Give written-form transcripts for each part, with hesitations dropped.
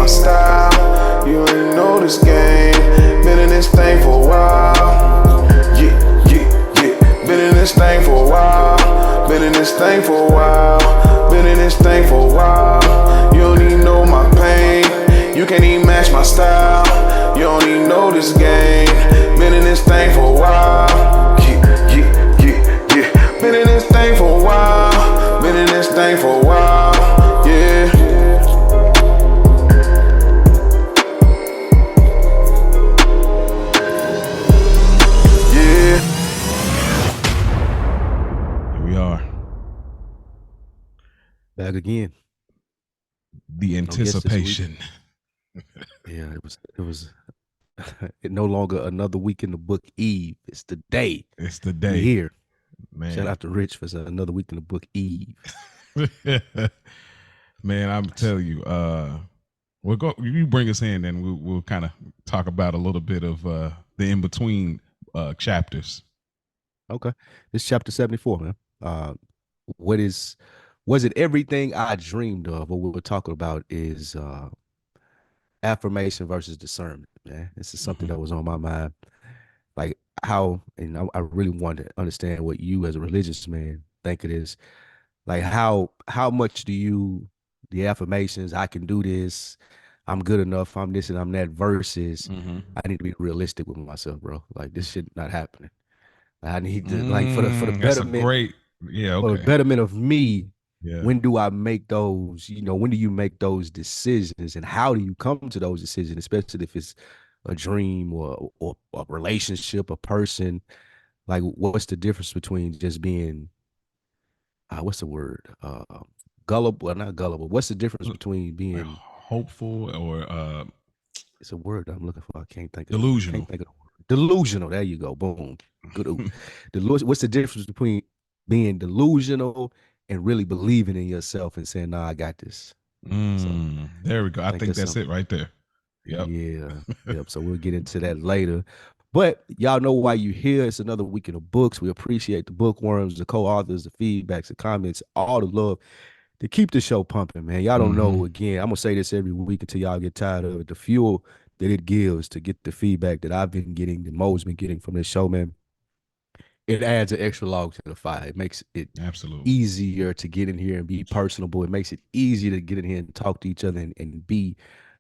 style. You ain't know this game. Been in this thing for a while. Yeah, yeah, yeah. Been in this thing for a while. Been in this thing for a while. Been in this thing for a while. You don't even know my pain. You can't even match my style. You don't even know this game. Been in this thing for a while. Yeah, yeah, yeah, yeah. Been in this thing for a while. Been in this thing for a while. Yeah. Yeah. Here we are. Back again. The anticipation. Yeah, it was it no longer another week in the book Eve. It's the day. It's the day. We here. Man. Shout out to Rich for another week in the book Eve. Man, I'm telling you, you bring us in and we'll kind of talk about a little bit of the in-between chapters. Okay. This is chapter 74, man. Was it everything I dreamed of? What we're talking about is affirmation versus discernment, man. This is something that was on my mind. Like how, and I really want to understand what you as a religious man think it is. Like how much do the affirmations, I can do this, I'm good enough, I'm this and I'm that, versus I need to be realistic with myself, bro. Like this shit not happening. I need to like for the betterment. That's a great, okay. For the betterment of me. Yeah. When do I make those, when do you make those decisions, and how do you come to those decisions, especially if it's a dream or a relationship, a person? Like, what's the difference between just being, what's the word? Gullible, not gullible. What's the difference between being hopeful or it's a word I'm looking for. I can't think of delusional. Can't think of the word. Delusional. There you go. Boom. Good. What's the difference between being delusional and really believing in yourself and saying, "Nah, I got this." There we go. I think that's it right there. Yep. Yeah. Yep. So we'll get into that later. But y'all know why you're here. It's another week in the books. We appreciate the bookworms, the co-authors, the feedbacks, the comments, all the love to keep the show pumping, man. Y'all don't know, again, I'm going to say this every week until y'all get tired of it. The fuel that it gives to get the feedback that I've been getting, that Mo's been getting from this show, man, it adds an extra log to the fire. It makes it absolutely easier to get in here and be personable. It makes it easier to get in here and talk to each other and be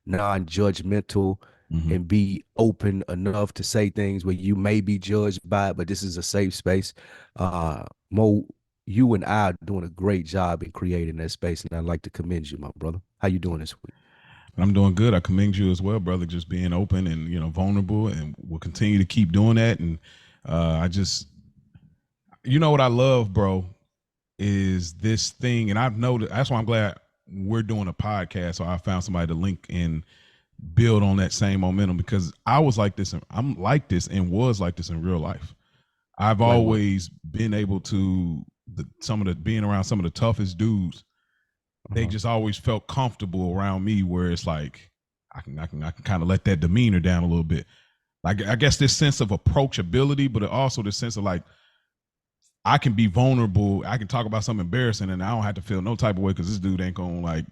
non-judgmental and be open enough to say things where you may be judged by it, but this is a safe space. Mo, you and I are doing a great job in creating that space, and I'd like to commend you, my brother. How you doing this week? I'm doing good. I commend you as well, brother, just being open and, vulnerable, and we'll continue to keep doing that. And I just, what I love, bro, is this thing. And I've noticed, that's why I'm glad we're doing a podcast. So I found somebody to link and build on that same momentum, because I was like this, and I'm like this and was like this in real life. I've always been able to, being around some of the toughest dudes, they just always felt comfortable around me, where it's like I can kind of let that demeanor down a little bit. Like, I guess this sense of approachability, but also this sense of like, I can be vulnerable. I can talk about something embarrassing and I don't have to feel no type of way, because this dude ain't gonna like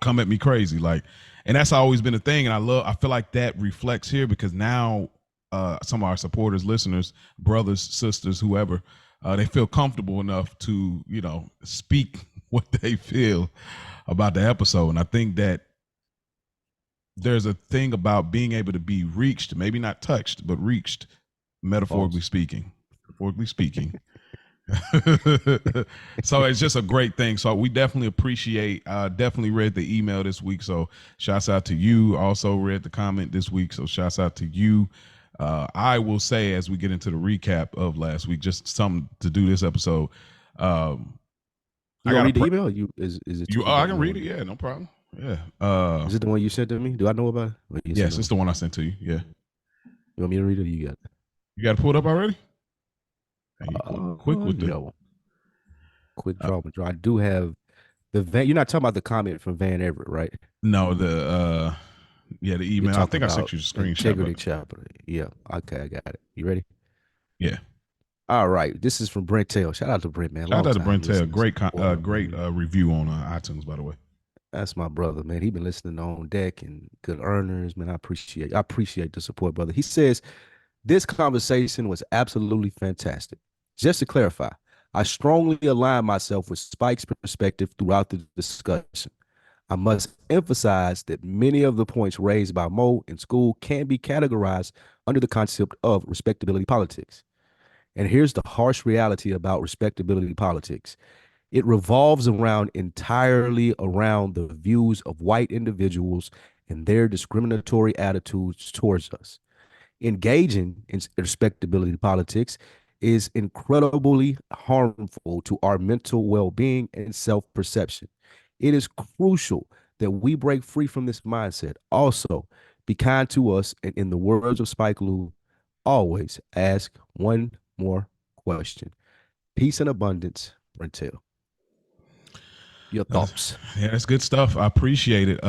come at me crazy. Like, and that's always been a thing. And I feel like that reflects here, because now some of our supporters, listeners, brothers, sisters, whoever, they feel comfortable enough to, speak what they feel about the episode. And I think that there's a thing about being able to be reached, maybe not touched, but reached, metaphorically speaking. So it's just a great thing. So we definitely appreciate, definitely read the email this week. So shouts out to you. Also read the comment this week. So shouts out to you. I will say, as we get into the recap of last week, just something to do this episode. You gonna read the email? Is it you? I can read it. Yeah, no problem. Yeah. Is it the one you sent to me? Do I know about it? Yes, it's the one I sent to you. Yeah. You want me to read it? Or you got it? You got it pulled up already? Quick with the quick draw. I do have the Van. You're not talking about the comment from Van Everett, right? No, the email. I think I sent you a screenshot. Integrity chapter. Yeah. Okay, I got it. You ready? Yeah. All right. This is from Brent Tail. Shout out to Brent, man. Shout out to Brent Tail. Great review on iTunes, by the way. That's my brother, man. He been listening on deck and good earners, man. I appreciate the support, brother. He says this conversation was absolutely fantastic. Just to clarify, I strongly align myself with Spike's perspective throughout the discussion. I must emphasize that many of the points raised by Mo in school can be categorized under the concept of respectability politics. And here's the harsh reality about respectability politics. It revolves around entirely around the views of white individuals and their discriminatory attitudes towards us. Engaging in respectability politics is incredibly harmful to our mental well-being and self-perception. It is crucial that we break free from this mindset. Also, be kind to us, and in the words of Spike Lee, always ask one more question. Peace and abundance, Rentel. Your thoughts? Yeah, that's good stuff. I appreciate it.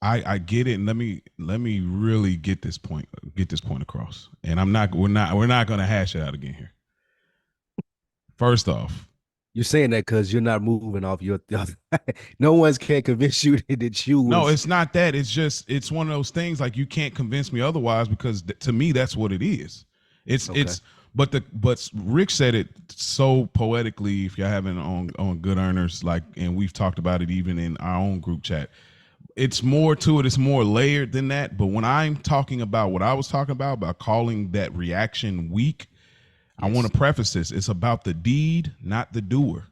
I get it, and let me really get this point across. And we're not going to hash it out again here. First off, you're saying that because you're not moving off your. No one's can convince you that you. No, it's not that. It's just it's one of those things like you can't convince me otherwise because to me that's what it is. It's but Rick said it so poetically. If y'all haven't on Good Earners, like, and we've talked about it even in our own group chat. It's more to it. It's more layered than that. But when I'm talking about what I was talking about calling that reaction weak, yes. I want to preface this. It's about the deed, not the doer.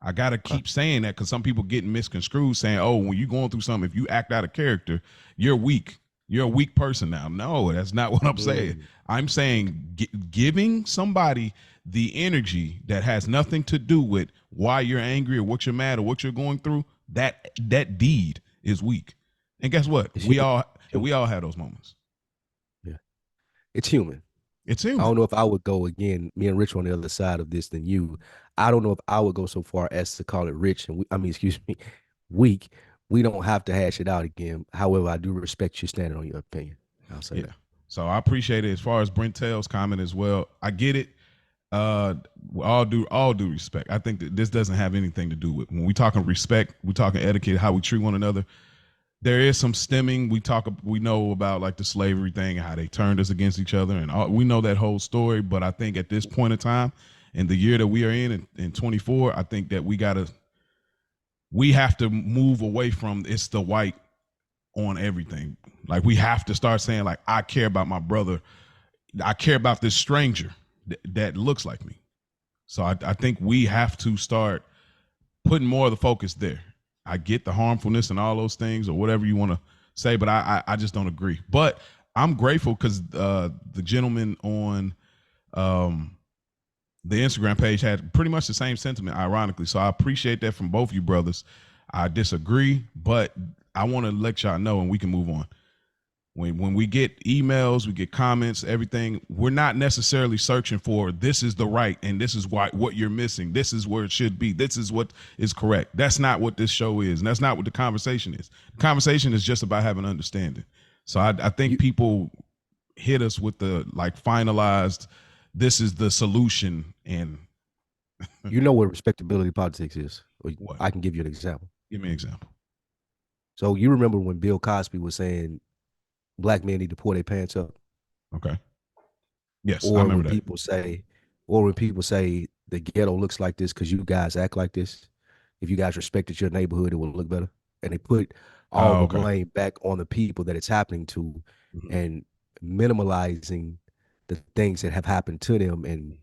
I got to keep saying that because some people get misconstrued saying, oh, when you're going through something, if you act out of character, you're weak. You're a weak person now. No, that's not what I'm saying. I'm saying giving somebody the energy that has nothing to do with why you're angry or what you're mad or what you're going through, that deed is weak. And guess what? We all have those moments. Yeah. It's human. It's human. I don't know if I would go again, me and Rich on the other side of this than you. I don't know if I would go so far as to call it rich and weak. We don't have to hash it out again. However, I do respect you standing on your opinion. I'll say that. So I appreciate it. As far as Brent Tayl's comment as well, I get it. All due respect. I think that this doesn't have anything to do with when we talking respect, we talking etiquette, how we treat one another. There is some stemming. We know about like the slavery thing and how they turned us against each other, and we know that whole story. But I think at this point in time, in the year that we are in 24, I think that we have to move away from it's the white on everything. Like we have to start saying like, I care about my brother. I care about this stranger that looks like me. So I think we have to start putting more of the focus there. I get the harmfulness and all those things or whatever you want to say, but I just don't agree. But I'm grateful because the gentleman on the Instagram page had pretty much the same sentiment, ironically. So I appreciate that from both you brothers. I disagree, but I want to let y'all know and we can move on. When we get emails, we get comments, everything, we're not necessarily searching for this is the right and this is what you're missing. This is where it should be. This is what is correct. That's not what this show is. And that's not what the conversation is. The conversation is just about having understanding. So I think people hit us with the like finalized, this is the solution. And you know what respectability politics is. What? I can give you an example. Give me an example. So you remember when Bill Cosby was saying black men need to pull their pants up? Okay. Yes, or I remember when people say the ghetto looks like this because you guys act like this. If you guys respected your neighborhood, it would look better. And they put all the blame back on the people that it's happening to, and minimalizing the things that have happened to them and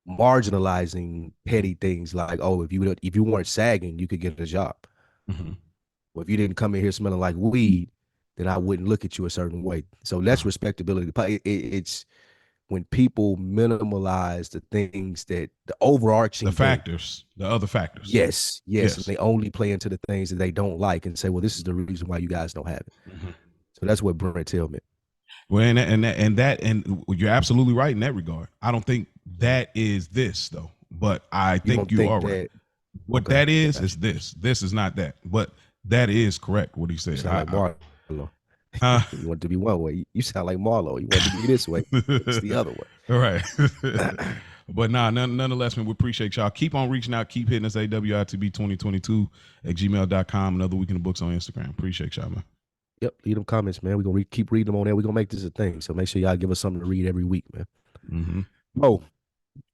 marginalizing petty things like, oh, if you weren't sagging, you could get a job. Well, if you didn't come in here smelling like weed, then I wouldn't look at you a certain way. So that's respectability. It's when people minimalize the things that the overarching the other factors. Yes. And they only play into the things that they don't like and say, well, this is the reason why you guys don't have it. So that's what Brent Taylor meant. Well, and you're absolutely right in that regard. I don't think that is this though, but I think you are right. What that is this. This is not that, but that is correct. What he said. You want to be one way. You sound like Marlo. You want to be this way. It's the other way. All right. But nah, nonetheless, man, we appreciate y'all. Keep on reaching out. Keep hitting us, awitb2022 at gmail.com. Another Week in the Books on Instagram. Appreciate y'all, man. Yep, leave them comments, man. We're going to keep reading them on there. We're going to make this a thing. So make sure y'all give us something to read every week, man. Mm-hmm. Oh,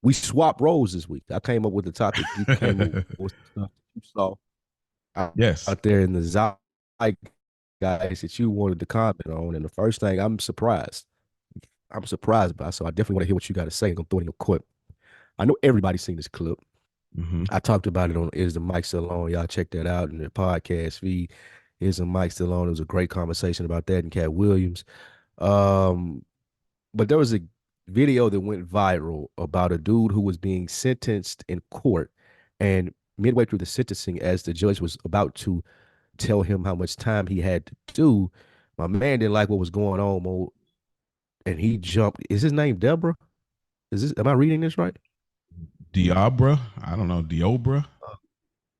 we swapped roles this week. I came up with the topic. You came up with stuff you saw out there in the Zeit guys that you wanted to comment on. And the first thing, I'm surprised by. So I definitely want to hear what you got to say. I'm going to throw it in your court. I know everybody's seen this clip. Mm-hmm. I talked about it on Is the Mic Still On? Y'all check that out in the podcast feed. Is the Mic Still On? It was a great conversation about that and Cat Williams. But there was a video that went viral about a dude who was being sentenced in court, and midway through the sentencing, as the judge was about to tell him how much time he had to do, my man didn't like what was going on, Mo, and he jumped. Is his name Deborah? Am I reading this right? Diabra, I don't know, Diobra,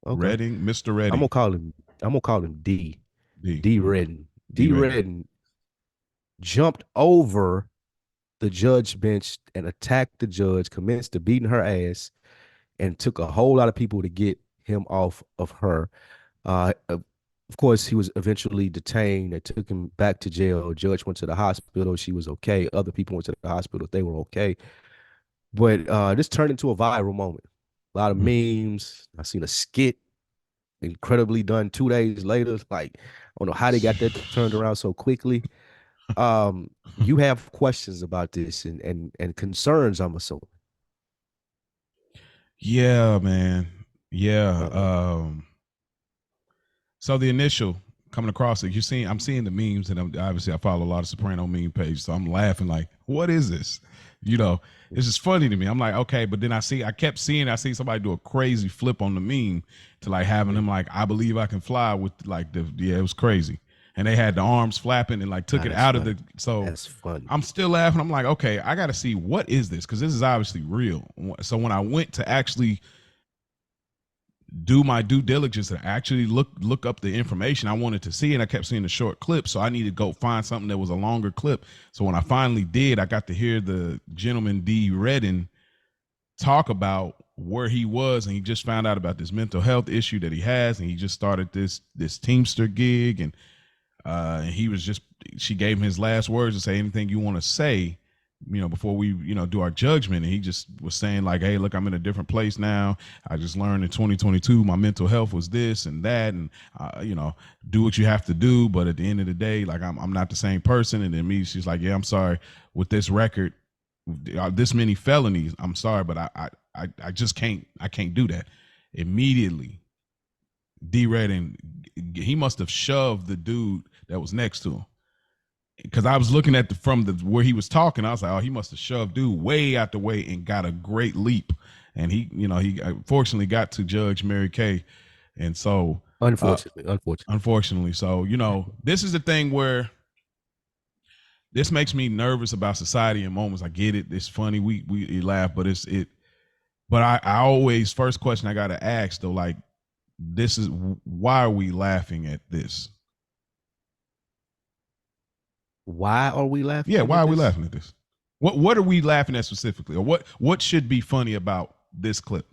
Okay. Redding, Mr. Redding. I'm gonna call him D. D Redding. D Redding jumped over the judge bench and attacked the judge, commenced to beating her ass, and took a whole lot of people to get him off of her. Of course, he was eventually detained. They took him back to jail. Judge went to the hospital. She was okay. Other people went to the hospital. They were okay. But this turned into a viral moment. A lot of memes. I seen a skit, incredibly done 2 days later. Like, I don't know how they got that turned around so quickly. You have questions about this and concerns, I'm assuming. Yeah, man. Yeah. So the initial coming across it, I'm seeing the memes, and obviously I follow a lot of Soprano meme pages, so I'm laughing like, what is this? It's just funny to me. I'm like, okay, but then I see somebody do a crazy flip on the meme to like having him like, I believe I can fly with like it was crazy. And they had the arms flapping and like took it out of the, so that's funny. I'm still laughing. I'm like, okay, I got to see what is this? Cause this is obviously real. So when I went to actually do my due diligence and actually look up the information I wanted to see, and I kept seeing the short clip, so I needed to go find something that was a longer clip. So when I finally did, I got to hear the gentleman D Redding talk about where he was, and he just found out about this mental health issue that he has, and he just started this Teamster gig, and she gave him his last words to say anything you want to say, before we, do our judgment. And he just was saying like, hey, look, I'm in a different place now. I just learned in 2022, my mental health was this and that. And, do what you have to do. But at the end of the day, like I'm not the same person. And then she's like, yeah, I'm sorry with this record, this many felonies. I'm sorry, but I just can't do that. Immediately, D Redding, he must have shoved the dude that was next to him, because I was looking at where he was talking. I was like, oh, he must have shoved dude way out the way and got a great leap. And he unfortunately got to Judge Mary Kay. And so unfortunately. So, this is the thing where this makes me nervous about society in moments. I get it. It's funny. We laugh, but but I always, first question I got to ask though, like, why are we laughing at this? Why are we laughing? Yeah, why are we laughing at this? What are we laughing at specifically, or what should be funny about this clip?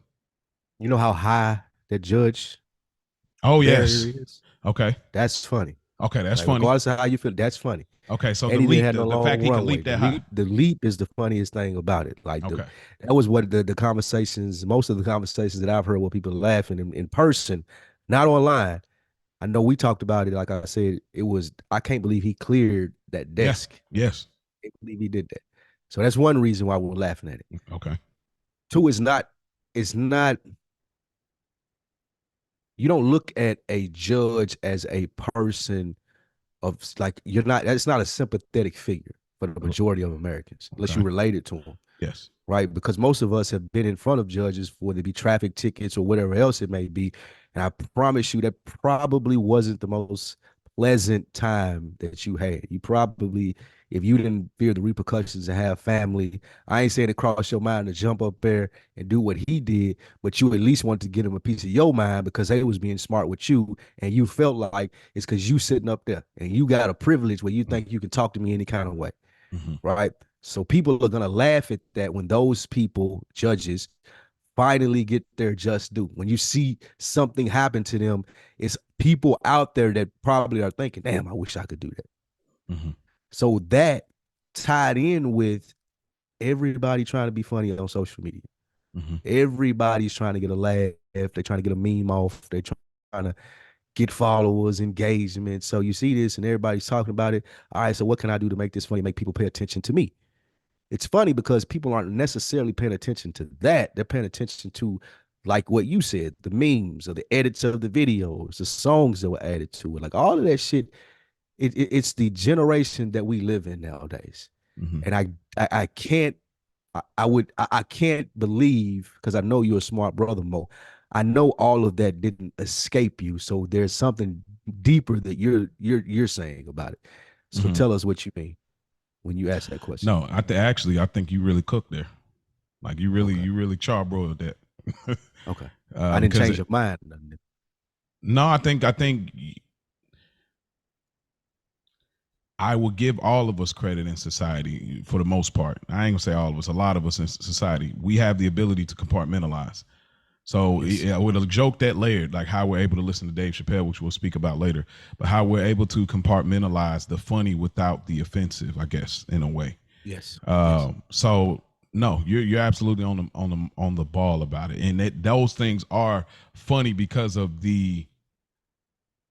You know how high that judge? Oh yes. Okay, that's funny. Okay, that's funny. Regardless of how you feel, that's funny. Okay, so the leap, the fact he can leap that high. The leap is the funniest thing about it. Like that was what the conversations, most of the conversations that I've heard where people are laughing in person, not online. I know we talked about it. Like I said, I can't believe he cleared that desk. Yeah. Yes. I can't believe he did that. So that's one reason why we're laughing at it. Okay. Two, it's not, you don't look at a judge as a person of like, it's not a sympathetic figure for the majority of Americans, unless you're related to them. Yes. Right. Because most of us have been in front of judges, whether it be traffic tickets or whatever else it may be. And I promise you that probably wasn't the most pleasant time that you had. You probably, if you didn't fear the repercussions and have family, I ain't saying it crossed your mind to jump up there and do what he did, but you at least wanted to get him a piece of your mind because they was being smart with you. And you felt like it's because you sitting up there and you got a privilege where you think you can talk to me any kind of way. Mm-hmm. Right. So people are gonna laugh at that when those people, judges, finally get their just due. When you see something happen to them, it's people out there that probably are thinking, damn, I wish I could do that. Mm-hmm. So that tied in with everybody trying to be funny on social media. Mm-hmm. Everybody's trying to get a laugh. They're trying to get a meme off. They're trying to get followers, engagement. So you see this and everybody's talking about it. All right, so what can I do to make this funny, make people pay attention to me? It's funny because people aren't necessarily paying attention to that. They're paying attention to, like what you said, the memes or the edits of the videos, the songs that were added to it. Like all of that shit, it's the generation that we live in nowadays. Mm-hmm. And I can't I can't believe, because I know you're a smart brother, Mo. I know all of that didn't escape you. So there's something deeper that you're saying about it. So Mm-hmm. tell us what you mean when you ask that question. No, I think you really cooked there. Like you Okay. really charbroiled that. Okay. I didn't change your mind. No, I think I will give all of us credit in society for the most part. I ain't gonna say all of us. A lot of us in society, we have the ability to compartmentalize. So Yes. with a joke that layered, like how we're able to listen to Dave Chappelle, which we'll speak about later, but how we're able to compartmentalize the funny without the offensive, I guess, in a way. Yes. So no, you're absolutely on the ball about it, and those things are funny because of the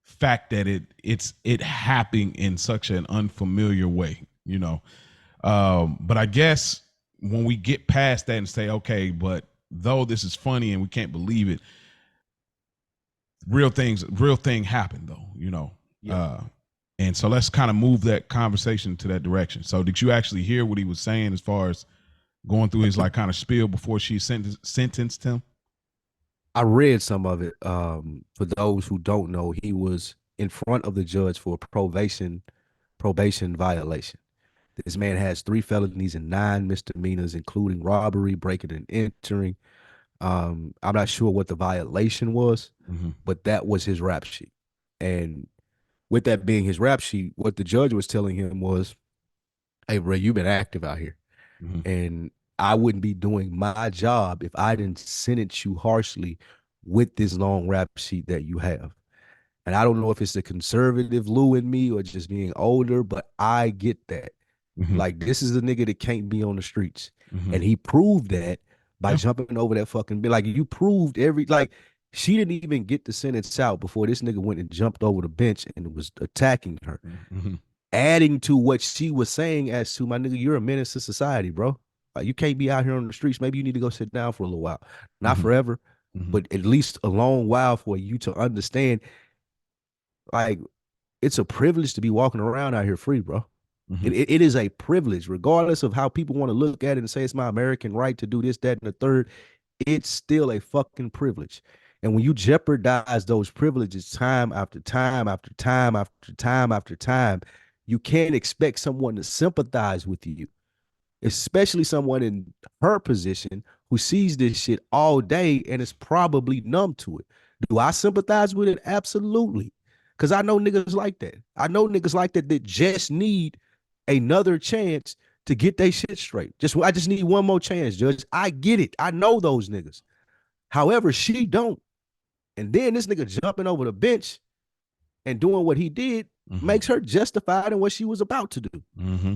fact that it happening in such an unfamiliar way, you know. But I guess when we get past that and say, okay, but though this is funny and we can't believe it, real thing happened though, you know. Yeah. And so let's kind of move that conversation to that direction. So did you actually hear what he was saying as far as going through his like kind of spiel before she sentenced him? I read some of it. For those who don't know, he was in front of the judge for probation violation. This man has 3 felonies and 9 misdemeanors, including robbery, breaking and entering. I'm not sure what the violation was, Mm-hmm. but that was his rap sheet. And with that being his rap sheet, what the judge was telling him was, hey, bro, you've been active out here. Mm-hmm. And I wouldn't be doing my job if I didn't sentence you harshly with this long rap sheet that you have. And I don't know if it's the conservative Lou in me or just being older, but I get that. Mm-hmm. Like, this is a nigga that can't be on the streets. Mm-hmm. And he proved that by Yeah. jumping over that fucking like you proved like she didn't even get the sentence out before this nigga went and jumped over the bench and was attacking her. Mm-hmm. Adding to what she was saying as to, my nigga, you're a menace to society, bro. Like, you can't be out here on the streets. Maybe you need to go sit down for a little while. Not Mm-hmm. forever, Mm-hmm. but at least a long while for you to understand, like, it's a privilege to be walking around out here free, bro. Mm-hmm. It is a privilege, regardless of how people want to look at it and say it's my American right to do this, that, and the third. It's still a fucking privilege. And when you jeopardize those privileges time after time after time after time after time, you can't expect someone to sympathize with you, especially someone in her position who sees this shit all day and is probably numb to it. Do I sympathize with it? Absolutely. Because I know niggas like that. I know niggas like that that just need another chance to get their shit straight. I just need one more chance, Judge. I get it. I know those niggas. However, she don't. And then this nigga jumping over the bench and doing what he did makes her justified in what she was about to do. Mm-hmm.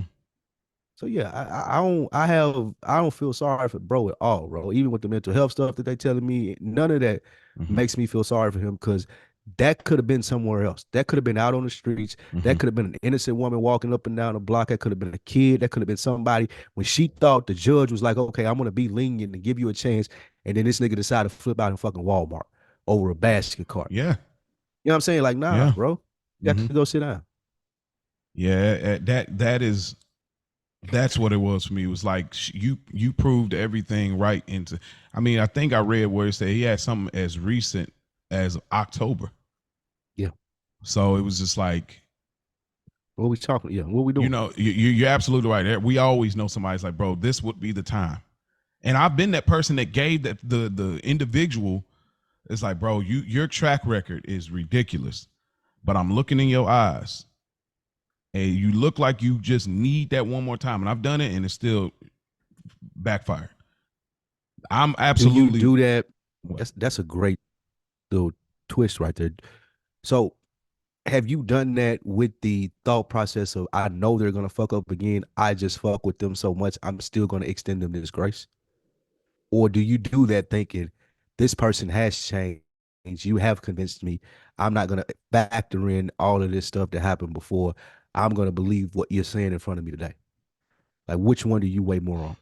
So yeah, I don't feel sorry for bro at all, bro. Even with the mental health stuff that they telling me, none of that makes me feel sorry for him, because that could have been somewhere else. That could have been out on the streets. That could have been an innocent woman walking up and down the block. That could have been a kid. That could have been somebody when she thought the judge was like, okay, I'm gonna be lenient and give you a chance, and then this nigga decided to flip out in fucking Walmart over a basket cart. Yeah. You know what I'm saying? Like, nah, Yeah. bro. You got to go sit down. Yeah, that's what it was for me. It was like you proved everything right into. I mean, I think I read where it said he had something as recent as October. Yeah. So it was just like, what we talking? Yeah, what we doing? you know, you're absolutely right. We always know somebody's like, bro, this would be the time. And I've been that person that gave that the individual. It's like, bro, your track record is ridiculous, but I'm looking in your eyes, and you look like you just need that one more time. And I've done it, and it's still backfired. I'm absolutely. Do you do that? What? That's a great little twist right there. So have you done that with the thought process of I know they're gonna fuck up again. I just fuck with them so much I'm still gonna extend them this grace? Or do you do that thinking this person has changed? You have convinced me. I'm not gonna factor in all of this stuff that happened before. I'm gonna believe what you're saying in front of me today. Like which one do you weigh more on?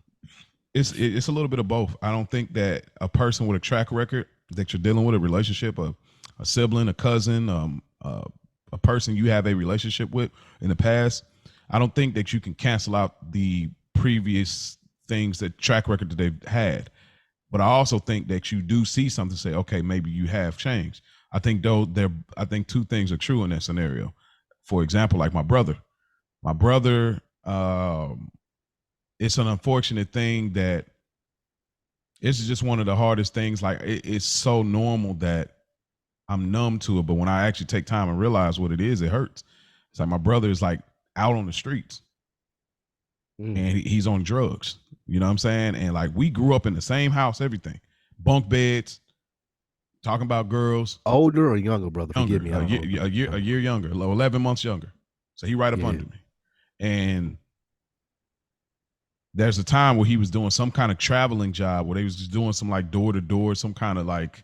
It's a little bit of both. I don't think that a person with a track record that you're dealing with, a relationship, a sibling, a cousin, a person you have a relationship with in the past, I don't think that you can cancel out the previous things, that track record that they've had. But I also think that you do see something, say, okay, maybe you have changed. I think I think two things are true in that scenario. For example, like my brother, it's an unfortunate thing that it's just one of the hardest things. Like it's so normal that I'm numb to it, but when I actually take time and realize what it is, it hurts. It's like my brother is like out on the streets and he's on drugs. You know what I'm saying? And like we grew up in the same house, everything, bunk beds, talking about girls. Older or younger brother? Younger, Forgive me. a year younger, 11 months younger. So he right up under me. And there's a time where he was doing some kind of traveling job where they was just doing some like door to door, some kind of like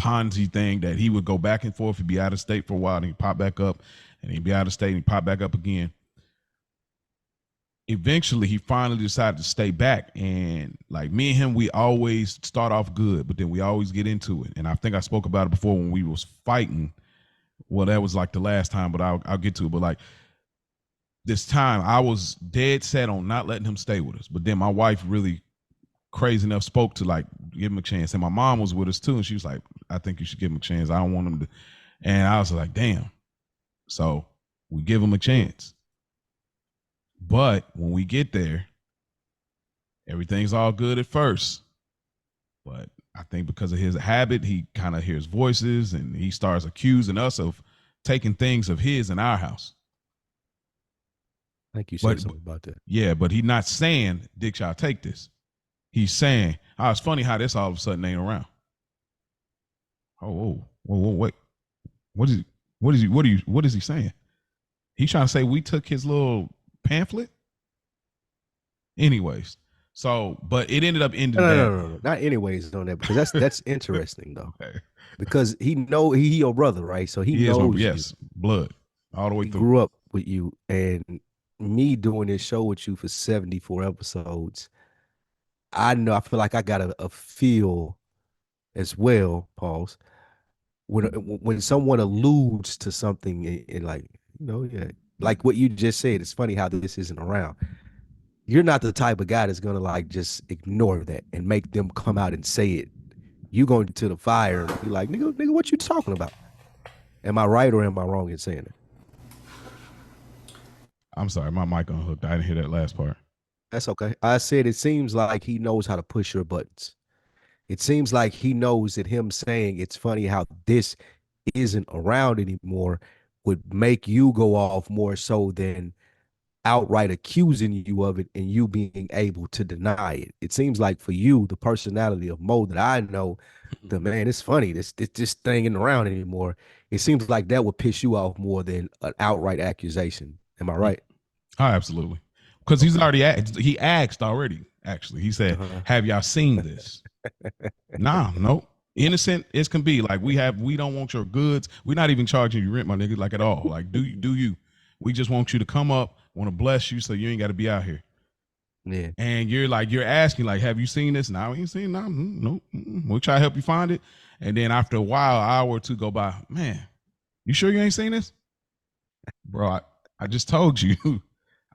Ponzi thing that he would go back and forth. He'd be out of state for a while and he'd pop back up, and he'd be out of state and he'd pop back up again. Eventually he finally decided to stay back, and like me and him, we always start off good, but then we always get into it. And I think I spoke about it before when we was fighting. Well, that was like the last time, but I'll get to it. But like this time I was dead set on not letting him stay with us. But then my wife really crazy enough spoke to like give him a chance. And my mom was with us too. And she was like, I think you should give him a chance. I don't want him to. And I was like, damn. So we give him a chance. But when we get there, everything's all good at first. But I think because of his habit, he kind of hears voices and he starts accusing us of taking things of his in our house. I think you said something about that. Yeah, but he's not saying, Dick, shall take this. He's saying, oh, it's funny how this all of a sudden ain't around. Oh, wait. What is he saying? He's trying to say we took his little pamphlet? Anyways, so, but it ended up ending No, not anyways on that, because that's interesting though. Okay. Because he your brother, right? So he knows yes, blood all the way through. Grew up with you, and me doing this show with you for 74 episodes, I feel like I got a feel as well, pause, when someone alludes to something and like, like what you just said, it's funny how this isn't around. You're not the type of guy that's gonna like just ignore that and make them come out and say it. You go to the fire and be like, nigga, what you talking about? Am I right or am I wrong in saying it? I'm sorry, my mic unhooked. I didn't hear that last part. That's okay. I said it seems like he knows how to push your buttons. It seems like he knows that him saying it's funny how this isn't around anymore would make you go off more so than outright accusing you of it and you being able to deny it. It seems like for you, the personality of Mo that I know, the man, it's funny, this thing isn't around anymore. It seems like that would piss you off more than an outright accusation. Am I right? Oh, absolutely. Because he's already asked already, actually. He said, have y'all seen this? Nah, nope. Innocent as can be. Like we don't want your goods. We're not even charging you rent, my nigga, like at all. Like do you. We just want you to come up, want to bless you so you ain't got to be out here. Yeah. And you're asking, like, have you seen this? No, we ain't seen it. No, nope. We'll try to help you find it. And then after a while, an hour or two go by, man, you sure you ain't seen this? Bro, I just told you.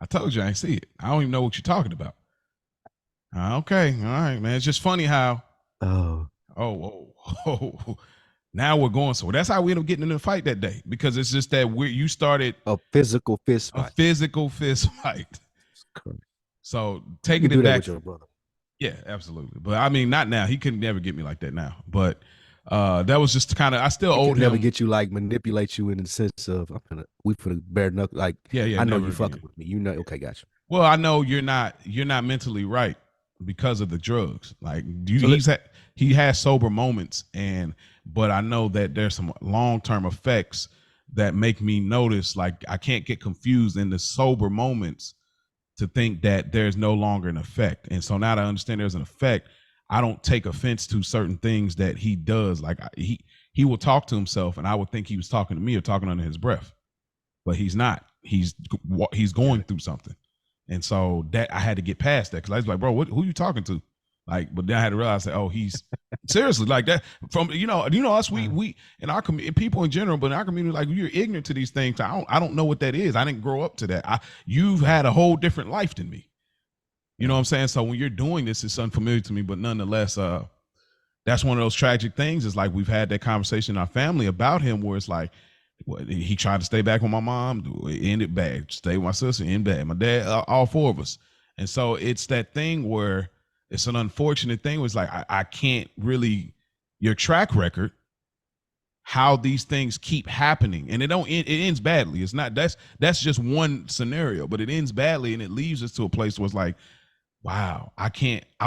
I told you I ain't see it. I don't even know what you're talking about. Okay. All right, man. It's just funny how, now we're going. So that's how we end up getting in a fight that day, because it's just that you started a physical fist fight. So taking it back. With your brother. Yeah, absolutely. But I mean, not now. He could never get me like that now. But That was just kind of, I still He owed could never him. get you like manipulate you in the sense of we put a bare knuckle like Yeah, I know never you again. fucking with me. You know, okay, gotcha. Well, I know you're not mentally right because of the drugs. Like So he has sober moments, but I know that there's some long-term effects that make me notice, like, I can't get confused in the sober moments to think that there's no longer an effect. And so now that I understand there's an effect, I don't take offense to certain things that he does. Like he will talk to himself, and I would think he was talking to me or talking under his breath, but he's not. He's going through something. And so that I had to get past that, because I was like, bro, who you talking to? Like, but then I had to realize that, oh, he's seriously like that. From us, we in our community, people in general, but in our community, like, you're ignorant to these things. I don't know what that is. I didn't grow up to that. You've had a whole different life than me. You know what I'm saying? So when you're doing this, it's unfamiliar to me, but nonetheless, that's one of those tragic things. Is like, we've had that conversation in our family about him, where it's like, he tried to stay back with my mom, it ended bad. Stay with my sister, ended bad. My dad, all four of us. And so it's that thing where it's an unfortunate thing. Was like, I can't really, your track record, how these things keep happening, and it ends badly. It's not, that's just one scenario, but it ends badly, and it leaves us to a place where it's like, wow, I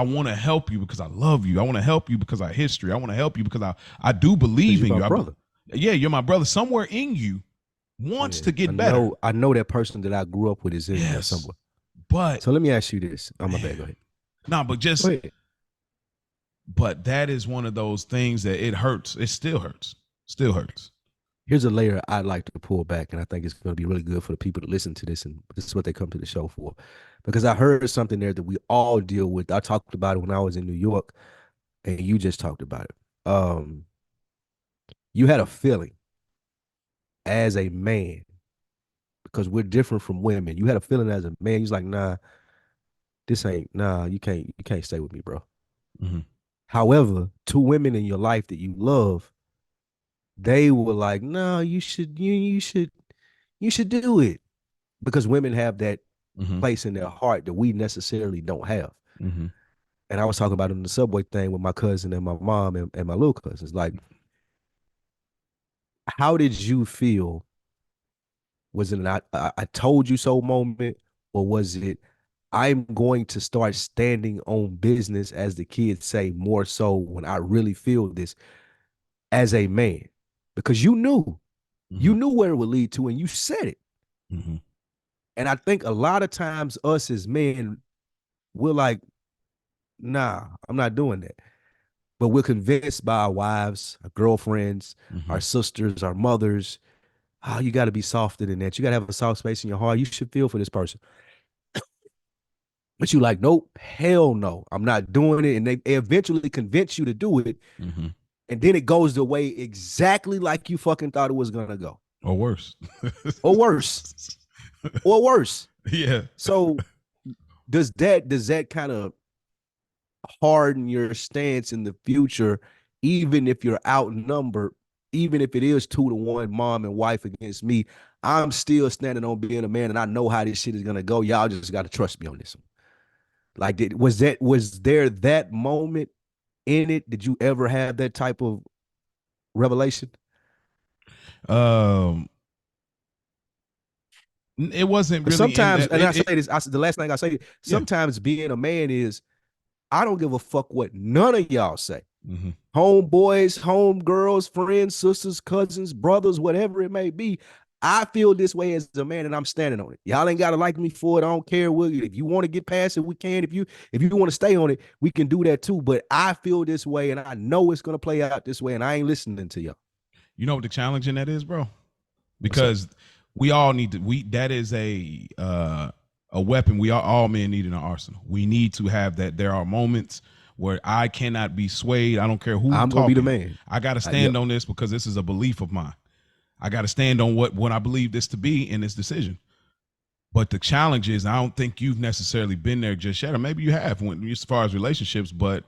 want to help you because I love you. I want to help you because of history. I want to help you because I do believe in you. Brother. Yeah, you're my brother. Somewhere in you wants to get better. I know that person that I grew up with is in there somewhere. But so let me ask you this. I'm my bad. Go ahead. No, but that is one of those things that it hurts. It still hurts. Still hurts. Here's a layer I'd like to pull back, and I think it's going to be really good for the people to listen to this, and this is what they come to the show for. Because I heard something there that we all deal with. I talked about it when I was in New York, and you just talked about it. You had a feeling as a man, because we're different from women. You had a feeling as a man. You're like, nah, you can't stay with me, bro. Mm-hmm. However, two women in your life that you love, they were like, no, you should do it, because women have that place in their heart that we necessarily don't have. Mm-hmm. And I was talking about it in the subway thing with my cousin and my mom and my little cousins. Like, how did you feel? Was it an I told you so moment, or was it I'm going to start standing on business, as the kids say, more so when I really feel this as a man? Because you knew where it would lead to, and you said it. Mm-hmm. And I think a lot of times us as men, we're like, nah, I'm not doing that. But we're convinced by our wives, our girlfriends, our sisters, our mothers. Oh, you got to be softer than that. You got to have a soft space in your heart. You should feel for this person. But you like, nope, hell no, I'm not doing it. And they eventually convince you to do it. Mm-hmm. And then it goes the way exactly like you fucking thought it was going to go. Or worse. Or worse. Or worse. Yeah. So does that kind of harden your stance in the future, even if you're outnumbered, even if it is 2-1 mom and wife against me? I'm still standing on being a man, and I know how this shit is going to go. Y'all just got to trust me on this one. Like, was there that moment in it? Did you ever have that type of revelation? It wasn't really. Sometimes, and I say this, the last thing I say, sometimes being a man is, I don't give a fuck what none of y'all say. Mm-hmm. Homeboys, homegirls, friends, sisters, cousins, brothers, whatever it may be. I feel this way as a man, and I'm standing on it. Y'all ain't gotta like me for it. I don't care. If you want to get past it, we can. If you want to stay on it, we can do that too. But I feel this way, and I know it's gonna play out this way, and I ain't listening to y'all. You know what the challenge in that is, bro? Because we all need to. That is a weapon we all men need in our arsenal. We need to have that. There are moments where I cannot be swayed. I don't care who I'm gonna be the man. I got to stand on this, because this is a belief of mine. I got to stand on what I believe this to be in this decision. But the challenge is, I don't think you've necessarily been there just yet, or maybe you have, as far as relationships. But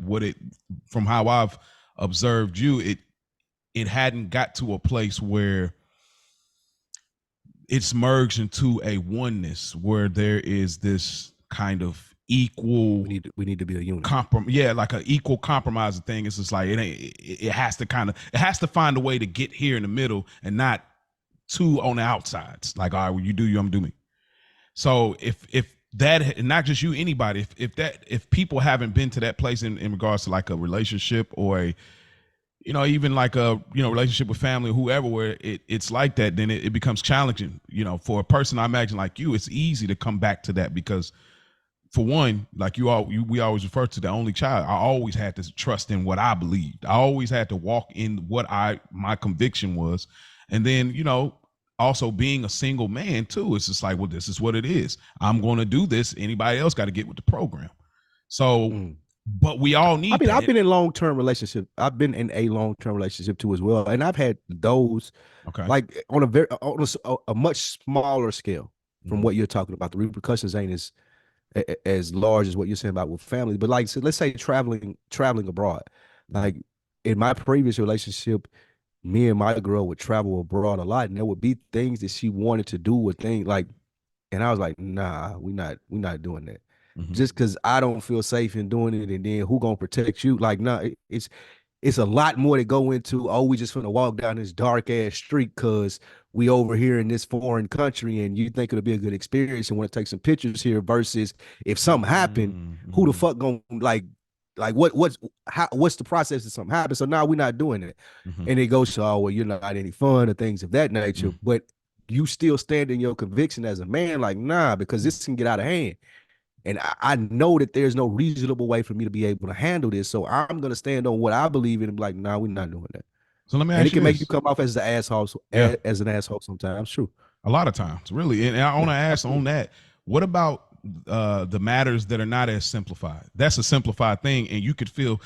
from how I've observed you, it hadn't got to a place where it's merged into a oneness, where there is this kind of equal We need to be a unit. yeah, like an equal compromise thing. It's just like it has to find a way to get here in the middle and not two on the outsides. Like, all right, well, you do you, I'm doing me. So if that, and not just you, anybody, if people haven't been to that place in regards to like a relationship or a, even like a, relationship with family or whoever, where it's like that, then it becomes challenging, for a person, I imagine like you, it's easy to come back to that because for one, like we always refer to the only child. I always had to trust in what I believed. I always had to walk in what my conviction was. And then, also being a single man too, it's just like, well, this is what it is. I'm going to do this. Anybody else got to get with the program. So, but we all need. I've been in long-term relationship. I've been in a long-term relationship too as well, and I've had those, like on a much smaller scale from what you're talking about. The repercussions ain't as large as what you're saying about with family. But like, so let's say traveling abroad. Like in my previous relationship, me and my girl would travel abroad a lot, and there would be things that she wanted to do with things like, and I was like, nah, we not doing that. Just because I don't feel safe in doing it, and then who gonna protect you? Like, nah, it's a lot more to go into. Oh, we just gonna walk down this dark ass street because we over here in this foreign country, and you think it'll be a good experience and want to take some pictures here. Versus if something happened, who the fuck gonna what's the process if something happens? So now we're not doing it, and it goes to, oh well, you're not any fun or things of that nature. But you still stand in your conviction as a man, like, nah, because this can get out of hand. And I know that there's no reasonable way for me to be able to handle this. So I'm going to stand on what I believe in and be like, nah, we're not doing that. So let me ask you. And it can make you come off as an asshole, as an asshole sometimes. True. A lot of times, really. And I want to ask on that, what about the matters that are not as simplified? That's a simplified thing. And you could feel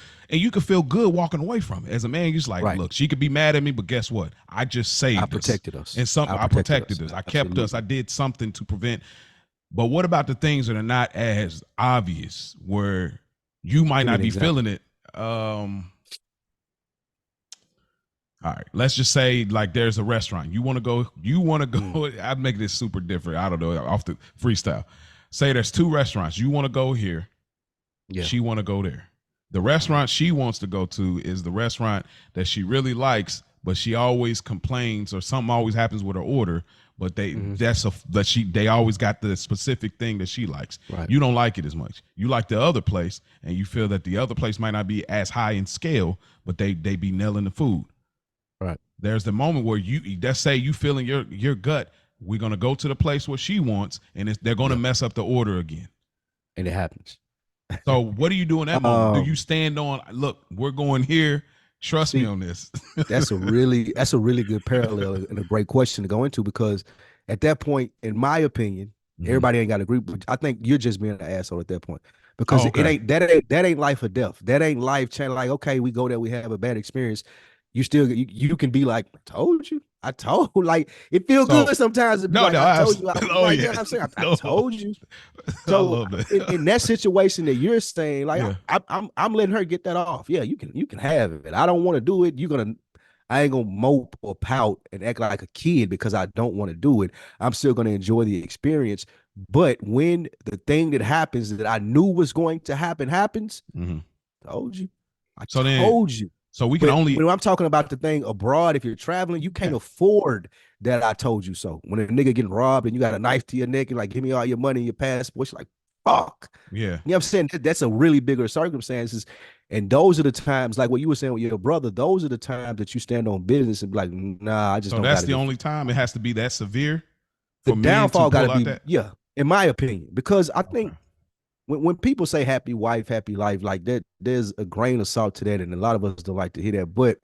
good walking away from it. As a man, you're just like, look, she could be mad at me, but guess what? I just saved us. I protected us. And I protected us. I kept us. I did something to prevent. But what about the things that are not as obvious, where you might not be feeling it? All right, let's just say like there's a restaurant. You want to go. I'd make this super different. I don't know, off the freestyle. Say there's two restaurants. You want to go here. Yeah. She want to go there. The restaurant she wants to go to is the restaurant that she really likes, but she always complains or something always happens with her order. But they always got the specific thing that she likes. Right. You don't like it as much. You like the other place, and you feel that the other place might not be as high in scale, but they be nailing the food. Right. There's the moment where let's say you feeling your gut, we're gonna go to the place where she wants, and they're gonna mess up the order again. And it happens. So what do you do in that moment? Do you stand on, look, we're going here? Trust me on this. That's a really good parallel and a great question to go into, because at that point, in my opinion, everybody ain't got to agree, but I think you're just being an asshole at that point, because that ain't life or death. That ain't life change. Like, okay, we go there, we have a bad experience. You still you can be like, I told, like, it feels good sometimes to be I told you. You know what I'm saying? I told you. So in that situation that you're saying, like, I'm letting her get that off. Yeah, you can have it. I don't want to do it. I ain't gonna mope or pout and act like a kid because I don't want to do it. I'm still gonna enjoy the experience. But when the thing that happens that I knew was going to happen happens, told you. I told you. So we can when I'm talking about the thing abroad, if you're traveling, you can't afford that I told you so. When a nigga getting robbed and you got a knife to your neck and like, give me all your money and your passport, you're like, fuck. Yeah. You know what I'm saying? That's a really bigger circumstances. And those are the times, like what you were saying with your brother, those are the times that you stand on business and be like, nah, I just don't. So that's the only time it has to be that severe? The downfall got to be, in my opinion, because I think when people say happy wife, happy life, like that, there's a grain of salt to that, and a lot of us don't like to hear that. But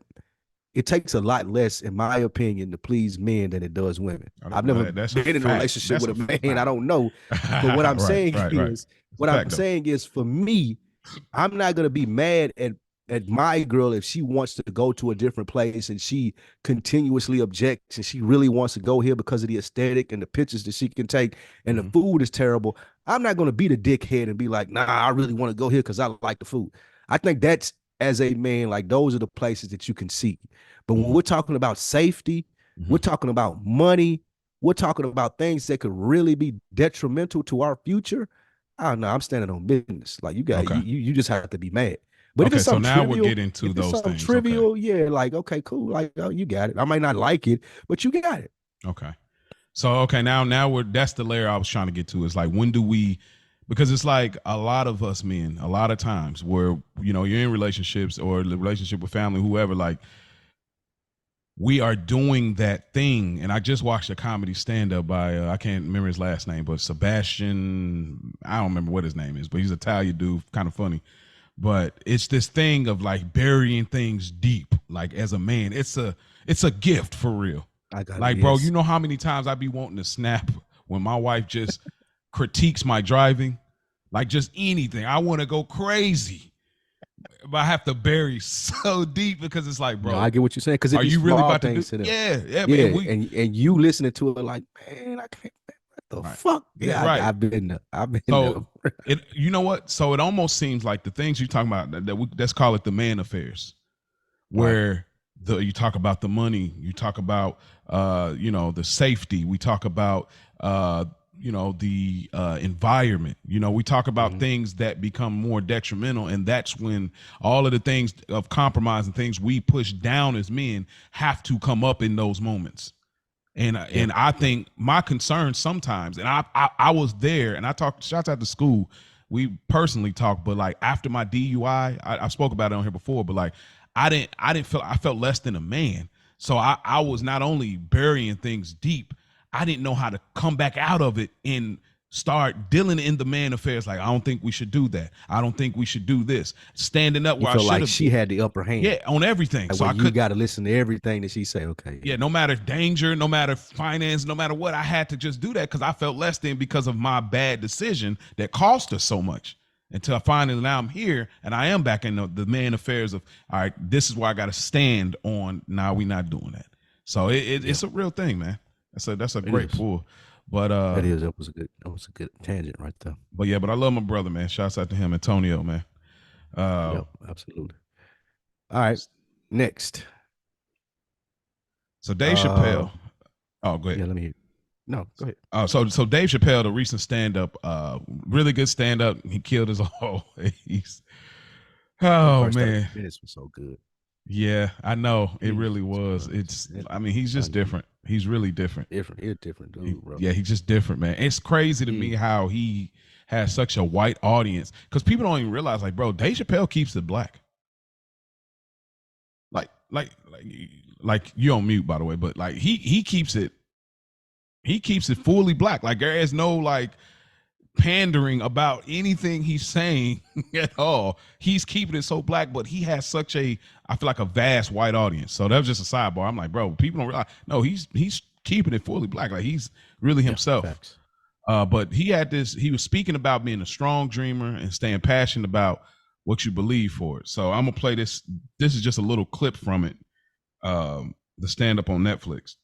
it takes a lot less, in my opinion, to please men than it does women. I've never been in a relationship with a man. I don't know. But what I'm saying is, for me, I'm not gonna be mad at my girl if she wants to go to a different place and she continuously objects and she really wants to go here because of the aesthetic and the pictures that she can take and the food is terrible. I'm not going to be the dickhead and be like, nah, I really want to go here because I like the food. I think that's, as a man, like, those are the places that you can see. But when we're talking about safety, we're talking about money, we're talking about things that could really be detrimental to our future, I don't know, I'm standing on business. Like you got Okay. you just have to be mad. But if Okay, it's so something now we're trivial, getting to if it's those something things. Okay. trivial, yeah, like okay, cool. Like, oh, you got it. I might not like it, but you got it. Okay. So okay, now we're that's the layer I was trying to get to. Is like when do we, because it's like a lot of us men, a lot of times where you're in relationships or the relationship with family, whoever, like we are doing that thing. And I just watched a comedy stand-up by I can't remember his last name, but Sebastian, I don't remember what his name is, but he's an Italian dude, kind of funny. But it's this thing of like burying things deep, like as a man. It's a gift for real. I got Like, it. bro, Yes. you know how many times I be wanting to snap when my wife just critiques my driving? Like just anything. I want to go crazy. But I have to bury so deep because it's like, bro, No, I get what you're saying. Because it are be you really small about to do? things to them. Yeah, Yeah, man. and you listening to it like, man, I can't. What the Right. fuck? Yeah, Yeah, right. I've been there. I've been So there. you know what? So it almost seems like the things you're talking about let's call it the man affairs, where you talk about the money, you talk about the safety, we talk about the environment, we talk about things that become more detrimental, and that's when all of the things of compromise and things we push down as men have to come up in those moments. And I think my concern sometimes, and I was there, and I talked, shouts out to school, we personally talked, but like after my DUI, I spoke about it on here before, but like I felt less than a man. So I was not only burying things deep, I didn't know how to come back out of it and start dealing in the man affairs. Like, I don't think we should do that. I don't think we should do this. Standing up You where I feel should like have. she had the upper hand. Yeah, on everything. Like, So well, I you could. got to listen to everything that she say. Okay. Yeah, no matter danger, no matter finance, no matter what, I had to just do that because I felt less than because of my bad decision that cost us so much. Until finally now I'm here and I am back in the man affairs of, all right, this is where I got to stand on. Now we not doing that. So it's a real thing, man. That's a great pull. But that was a good tangent right there. But yeah, but I love my brother, man. Shouts out to him, Antonio, man. Yep, absolutely. All right, next. So Dave Chappelle. Oh, go ahead. Yeah, let me hear. No, go ahead. So Dave Chappelle, the recent stand-up, really good stand-up. He killed his whole. Man, This was so good. Yeah, I know it really was. He's just different. He's really different. He's a different dude, bro. Yeah, he's just different, man. It's crazy to me how he has such a white audience because people don't even realize, like, bro, Dave Chappelle keeps it black. Like you on mute, by the way, but like he keeps it fully black. Like there is no like pandering about anything he's saying at all. He's keeping it so black, but he has such I feel like a vast white audience. So that was just a sidebar. I'm like, bro, people don't realize. No, he's keeping it fully black. Like he's really himself. But he was speaking about being a strong dreamer and staying passionate about what you believe for it. So I'm gonna play this. This is just a little clip from it. The stand up on Netflix.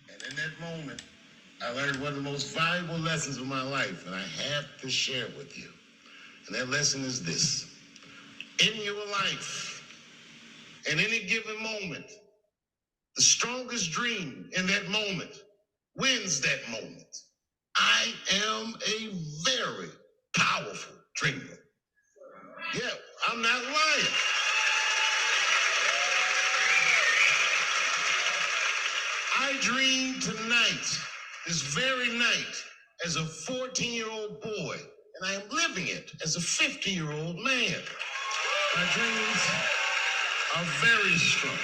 And in that moment, I learned one of the most valuable lessons of my life, and I have to share it with you. And that lesson is this. In your life, in any given moment, the strongest dream in that moment wins that moment. I am a very powerful dreamer. Yeah, I'm not lying. I dreamed tonight, this very night, as a 14-year-old boy, and I am living it as a 50-year-old man. My dreams are very strong.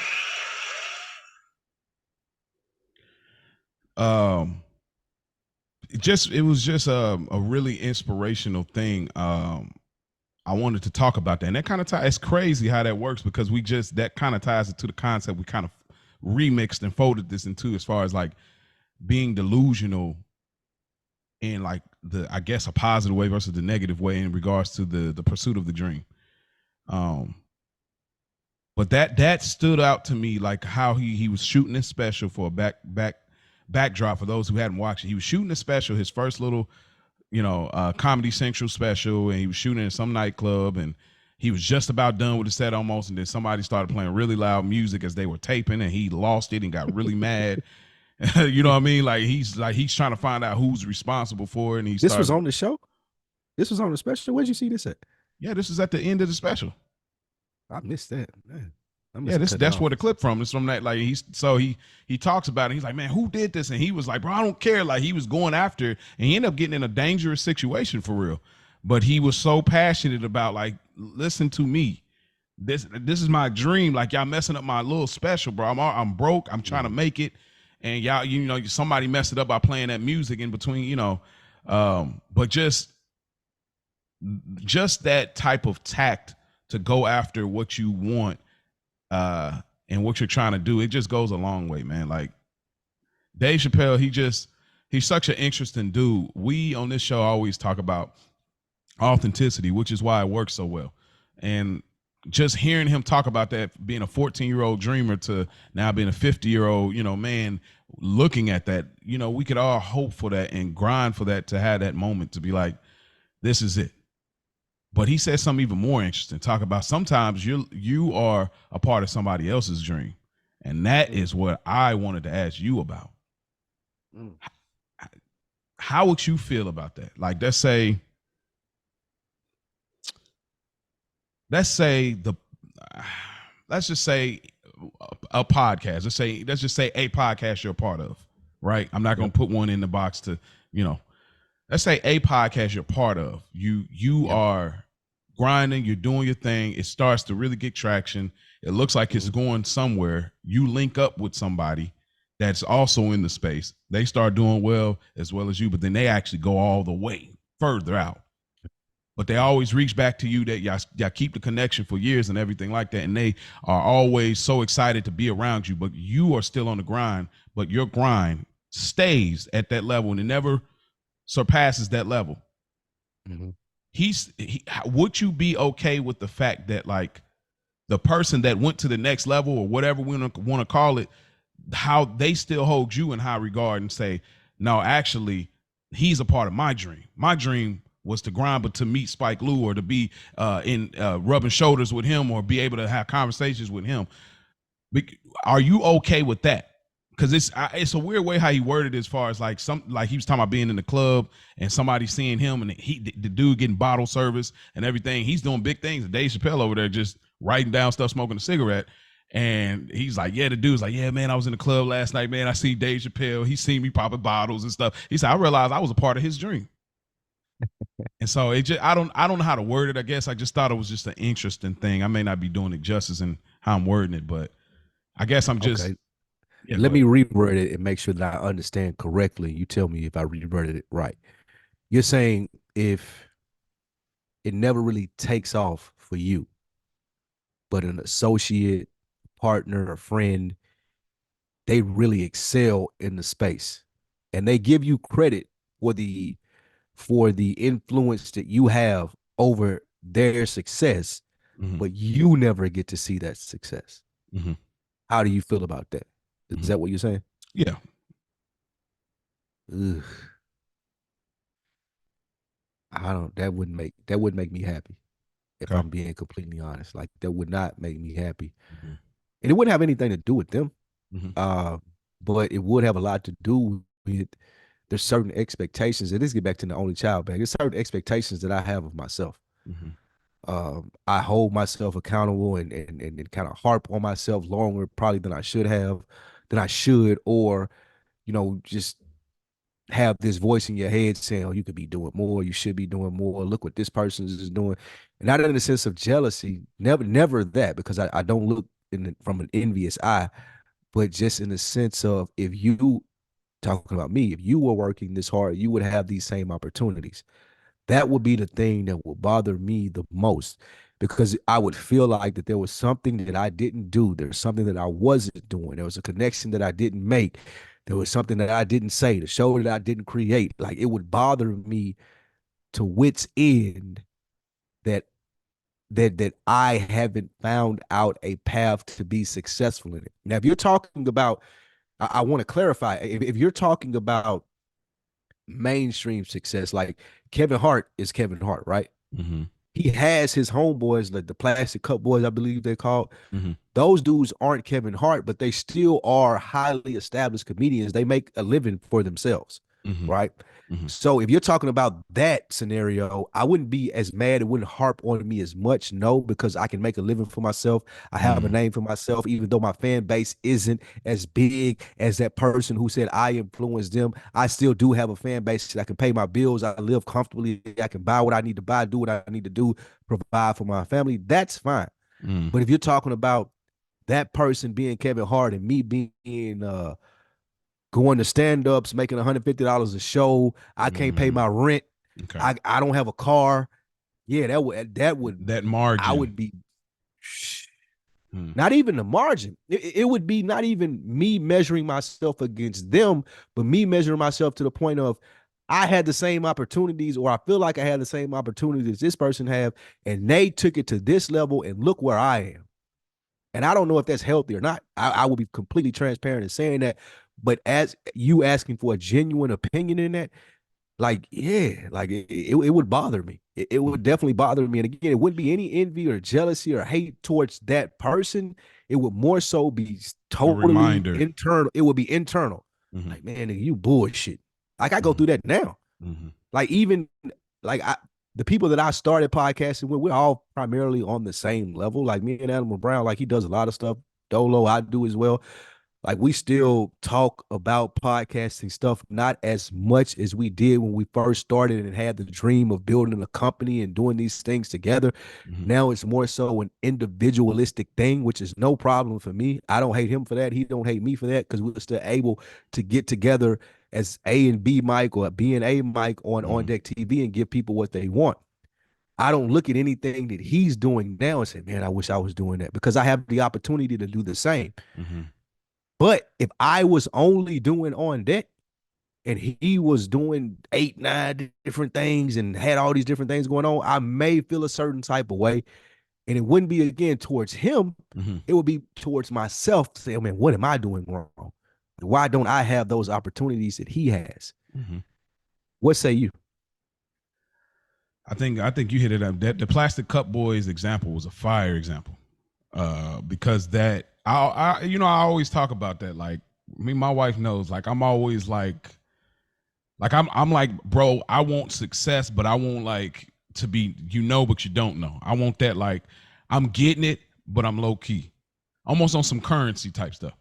It was just a really inspirational thing. I wanted to talk about that, and that kind of it's crazy how that works because that kind of ties it to the concept we kind of remixed and folded this into, as far as like being delusional in like I guess a positive way versus the negative way in regards to the pursuit of the dream. But that stood out to me, like how he was shooting this special for a backdrop for those who hadn't watched it. He was shooting a special, his first little, Comedy Central special, and he was shooting in some nightclub, and he was just about done with the set almost, and then somebody started playing really loud music as they were taping, and he lost it and got really mad. You know what I mean? Like he's trying to find out who's responsible for it. And This was on the show. This was on the special. Where'd you see this at? Yeah, this is at the end of the special. I missed that. Man, yeah, that's where the clip from. It's from that. Like he talks about it. He's like, man, who did this? And he was like, bro, I don't care. Like he was going after, and he ended up getting in a dangerous situation for real. But he was so passionate about like, listen to me. This is my dream. Like y'all messing up my little special, bro. I'm broke. I'm trying to make it, and y'all, you know, somebody messed it up by playing that music in between, you know. But just that type of tact to go after what you want, and what you're trying to do, it just goes a long way, man. Like Dave Chappelle, he's such an interesting dude. We on this show always talk about authenticity, which is why it works so well. And just hearing him talk about that, being a 14-year-old dreamer to now being a 50-year-old, you know, man, looking at that, you know, we could all hope for that and grind for that, to have that moment to be like, this is it. But he said something even more interesting. Talk about sometimes you are a part of somebody else's dream. And that is what I wanted to ask you about. How would you feel about that? Like, let's just say a podcast. Let's just say a podcast you're a part of, right? I'm not going to put one in the box to, you know, let's say a podcast you're part of. You are grinding, you're doing your thing. It starts to really get traction. It looks like it's going somewhere. You link up with somebody that's also in the space. They start doing well as you, but then they actually go all the way further out. But they always reach back to you, that y'all keep the connection for years and everything like that. And they are always so excited to be around you, but you are still on the grind, but your grind stays at that level and it never surpasses that level. Mm-hmm. Would you be okay with the fact that like the person that went to the next level, or whatever we want to call it, how they still hold you in high regard and say, no, actually, he's a part of my dream. My dream was to grind, but to meet Spike Lee, or to be rubbing shoulders with him, or be able to have conversations with him. Are you okay with that? Because it's a weird way how he worded it, as far as like he was talking about being in the club and somebody seeing him, and the dude getting bottle service and everything. He's doing big things. And Dave Chappelle over there just writing down stuff, smoking a cigarette. And he's like, yeah, the dude's like, yeah, man, I was in the club last night, man. I see Dave Chappelle. He seen me popping bottles and stuff. He said, I realized I was a part of his dream. And so I don't know how to word it. I guess I just thought it was just an interesting thing. I may not be doing it justice in how I'm wording it, but I guess I'm just. Okay. Yeah, let me reword it and make sure that I understand correctly. You tell me if I reworded it right. You're saying if it never really takes off for you, but an associate, partner, or friend, they really excel in the space and they give you credit for the influence that you have over their success, but you never get to see that success. How do you feel about that? Is that what you're saying? Yeah. Ugh. That wouldn't make me happy, if I'm being completely honest. Like, that would not make me happy. And it wouldn't have anything to do with them. But it would have a lot to do with, there's certain expectations, and this get back to the only child bag. There's certain expectations that I have of myself. I hold myself accountable and kind of harp on myself longer probably than I should, or, you know, just have this voice in your head saying, oh, you could be doing more, you should be doing more, look what this person is doing. And not in the sense of jealousy, never that, because I don't look from an envious eye, but just in the sense of, if you, talking about me, if you were working this hard, you would have these same opportunities. That would be the thing that would bother me the most, because I would feel like that there was something that I didn't do. There's something that I wasn't doing. There was a connection that I didn't make. There was something that I didn't say, the show that I didn't create. Like, it would bother me to wit's end that I haven't found out a path to be successful in it. Now, if you're talking about, I want to clarify, if you're talking about mainstream success, like Kevin Hart is Kevin Hart, right? he has his homeboys, like the Plastic Cup Boys, I believe they're called. Mm-hmm. Those dudes aren't Kevin Hart, but they still are highly established comedians. They make a living for themselves, Mm-hmm. right? Mm-hmm. So if you're talking about that scenario, I wouldn't be as mad. It wouldn't harp on me as much, no, because I can make a living for myself. I have a name for myself, even though my fan base isn't as big as that person who said I influenced them. I still do have a fan base that I can pay my bills. I live comfortably. I can buy what I need to buy, do what I need to do, provide for my family. That's fine. Mm-hmm. But if you're talking about that person being Kevin Hart and me being going to stand-ups, making $150 a show, I can't pay my rent. Okay. I don't have a car. Yeah, that would that margin. I would be not even the margin. It would be not even me measuring myself against them, but me measuring myself to the point of I had the same opportunities, or I feel like I had the same opportunities this person have, and they took it to this level, and look where I am. And I don't know if that's healthy or not. I will be completely transparent in saying that. But as you asking for a genuine opinion in that, like, yeah, like it would bother me. It would definitely bother me. And again, it wouldn't be any envy or jealousy or hate towards that person. It would more so be totally internal. It would be internal. Mm-hmm. Like, man, you bullshit. Like I go through that now. Mm-hmm. Like even like the people that I started podcasting with, we're all primarily on the same level. Like me and Animal Brown, like he does a lot of stuff. Dolo, I do as well. Like we still talk about podcasting stuff, not as much as we did when we first started and had the dream of building a company and doing these things together. Mm-hmm. Now it's more so an individualistic thing, which is no problem for me. I don't hate him for that. He don't hate me for that, because we're still able to get together as A and B Mike or B and A Mike on Deck TV and give people what they want. I don't look at anything that he's doing now and say, man, I wish I was doing that, because I have the opportunity to do the same. Mm-hmm. But if I was only doing On Deck and he was doing 8, 9 different things and had all these different things going on, I may feel a certain type of way. And it wouldn't be, again, towards him. Mm-hmm. It would be towards myself to say, oh, man, what am I doing wrong? Why don't I have those opportunities that he has? Mm-hmm. What say you? I think you hit it up. That the Plastic Cup Boys example was a fire example, because that I always talk about that. Like my wife knows. Like I'm always like I'm like, bro, I want success, but I want like to be, but you don't know. I want that, like I'm getting it, but I'm low key, almost on some Currency type stuff.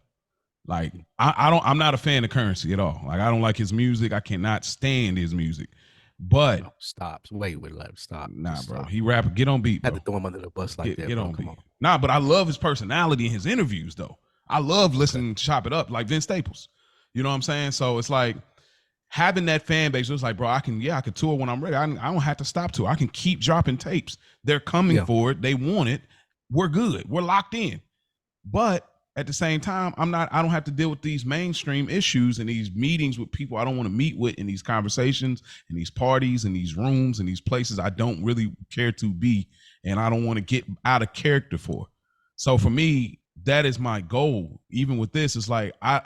Like I'm not a fan of Currency at all. Like I don't like his music. I cannot stand his music. But no, stop. Wait, let him stop. Nah, stop. bro. He rap. Get on beat, bro. Had to throw him under the bus like that. Get bro. on Come beat. on. Nah, but I love his personality in his interviews, though. I love listening to Chop It Up, like Vince Staples. You know what I'm saying? So it's like having that fan base. It's like, bro, I can tour when I'm ready. I don't have to stop to. I can keep dropping tapes. They're coming for it. They want it. We're good. We're locked in. But at the same time, I don't have to deal with these mainstream issues and these meetings with people I don't want to meet with, in these conversations and these parties and these rooms and these places I don't really care to be, and I don't want to get out of character for. So for me, that is my goal. Even with this, it's like I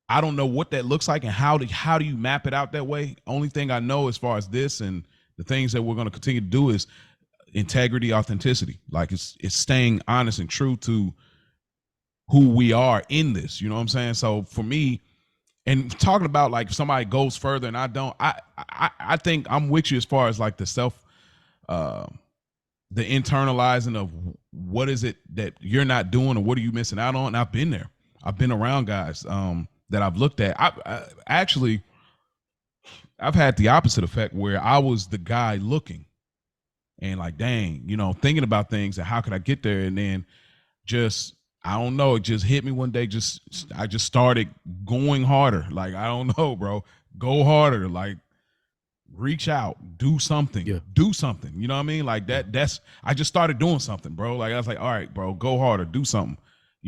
don't know what that looks like and how do you map it out that way. Only thing I know as far as this and the things that we're going to continue to do is integrity, authenticity. Like it's staying honest and true to who we are in this, you know what I'm saying? So for me, and talking about like if somebody goes further and I don't, I think I'm with you as far as like the internalizing of what is it that you're not doing or what are you missing out on? And I've been there. I've been around guys that I've looked at. I've had the opposite effect where I was the guy looking and like, dang, thinking about things and how could I get there? And then I don't know. It just hit me one day. I just started going harder. Like, I don't know, bro. Go harder. Like, reach out. Do something. Yeah. Do something. You know what I mean? Like I just started doing something, bro. Like, I was like, all right, bro, go harder. Do something.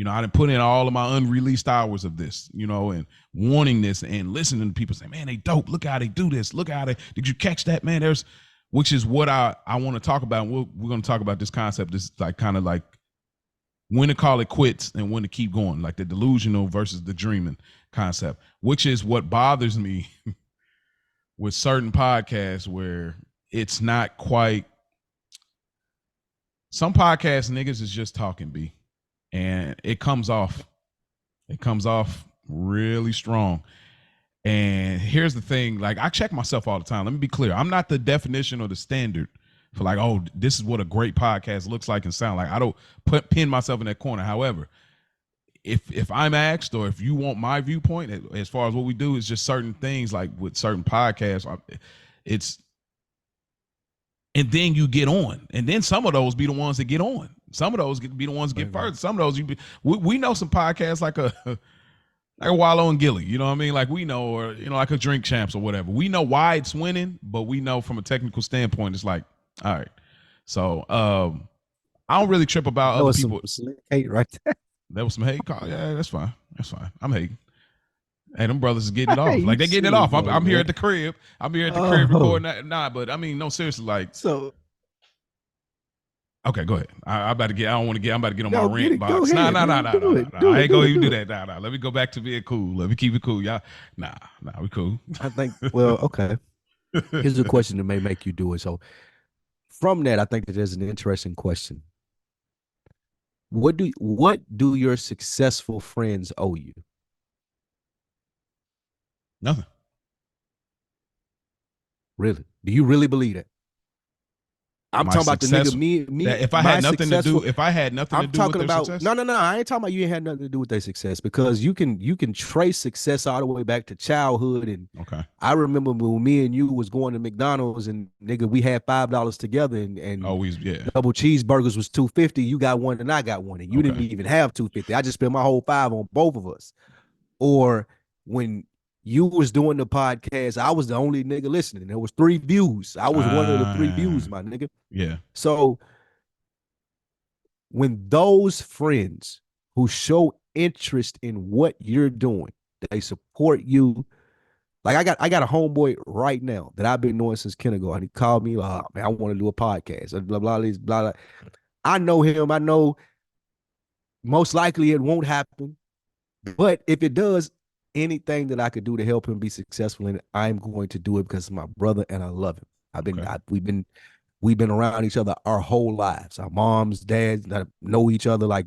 I didn't put in all of my unreleased hours of this, and wanting this and listening to people say, man, they dope. Look how they do this. Look how did you catch that, man? Which is what I want to talk about. We're going to talk about this concept. This like kind of like when to call it quits and when to keep going, like the delusional versus the dreaming concept, which is what bothers me with certain podcasts where it's not quite some podcast niggas is just talking, B, and it comes off really strong. And here's the thing, like, I check myself all the time. Let me be clear. I'm not the definition or the standard for like, oh, this is what a great podcast looks like and sound like. I don't pin myself in that corner. However, if I'm asked, or if you want my viewpoint as far as what we do, is just certain things, like with certain podcasts, it's, and then you get on, and then some of those be the ones that get on. Some of those be the ones that get further. Some of those we know some podcasts like a Wallow and Gilly, you know what I mean? Like we know, or like a Drink Champs or whatever. We know why it's winning, but we know from a technical standpoint, it's like, all right. So I don't really trip about other people. Some hate right there. There was some hate. Yeah, that's fine. That's fine. I'm hating. Hey, them brothers is getting it off. Like they getting it off. I'm here at the crib. I'm here at the crib recording that. Nah, but I mean, no, seriously, like. So. Okay, go ahead. I'm about to get. I don't want to get. I'm about to get on my rant box. Nah. I ain't gonna even do that. Nah. Let me go back to being cool. Let me keep it cool, y'all. Nah, we cool. I think. Well, okay. Here's a question that may make you do it. So, from that, I think that there's an interesting question. What do your successful friends owe you? Nothing. Really? Do you really believe that? I'm talking about the nigga, me. If I had nothing to do, with their success? No. I ain't talking about you ain't had nothing to do with their success, because you can trace success all the way back to childhood. And okay, I remember when me and you was going to McDonald's, and nigga, we had $5 together, and always, yeah, double cheeseburgers was $2.50. You got one and I got one, and you didn't even have $2.50. I just spent my whole $5 on both of us. Or when you was doing the podcast, I was the only nigga listening. There was 3 views. I was one of the 3 views, my nigga. Yeah. So when those friends who show interest in what you're doing, they support you. Like I got a homeboy right now that I've been knowing since kindergarten. He called me, man, I want to do a podcast. Blah, blah, blah, blah, blah. I know him. I know most likely it won't happen. But if it does, anything that I could do to help him be successful in it, I'm going to do it, because it's my brother and I love him. We've been around each other our whole lives. Our moms, dads that know each other like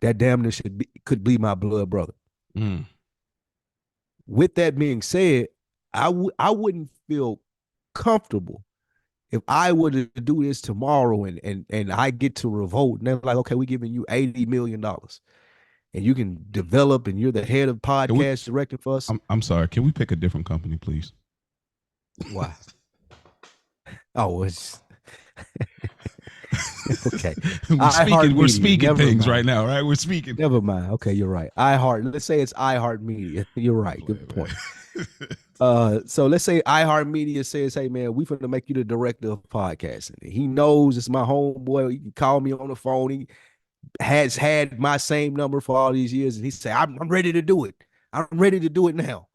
that. Damn near could be my blood brother. Mm. With that being said, I wouldn't feel comfortable if I were to do this tomorrow and I get to revolt and they're like, okay, we're giving you $80 million. And you can develop, and you're the head of podcast directing for us. I'm sorry. Can we pick a different company, please? Why? Oh, it's okay. We're speaking things right now, right? We're speaking. Never mind. Okay, you're right. Let's say it's iHeartMedia. You're right. Good point. So let's say iHeartMedia says, hey man, we finna make you the director of podcasting. He knows it's my homeboy. He can call me on the phone. He has had my same number for all these years, and he said, I'm ready to do it. I'm ready to do it now.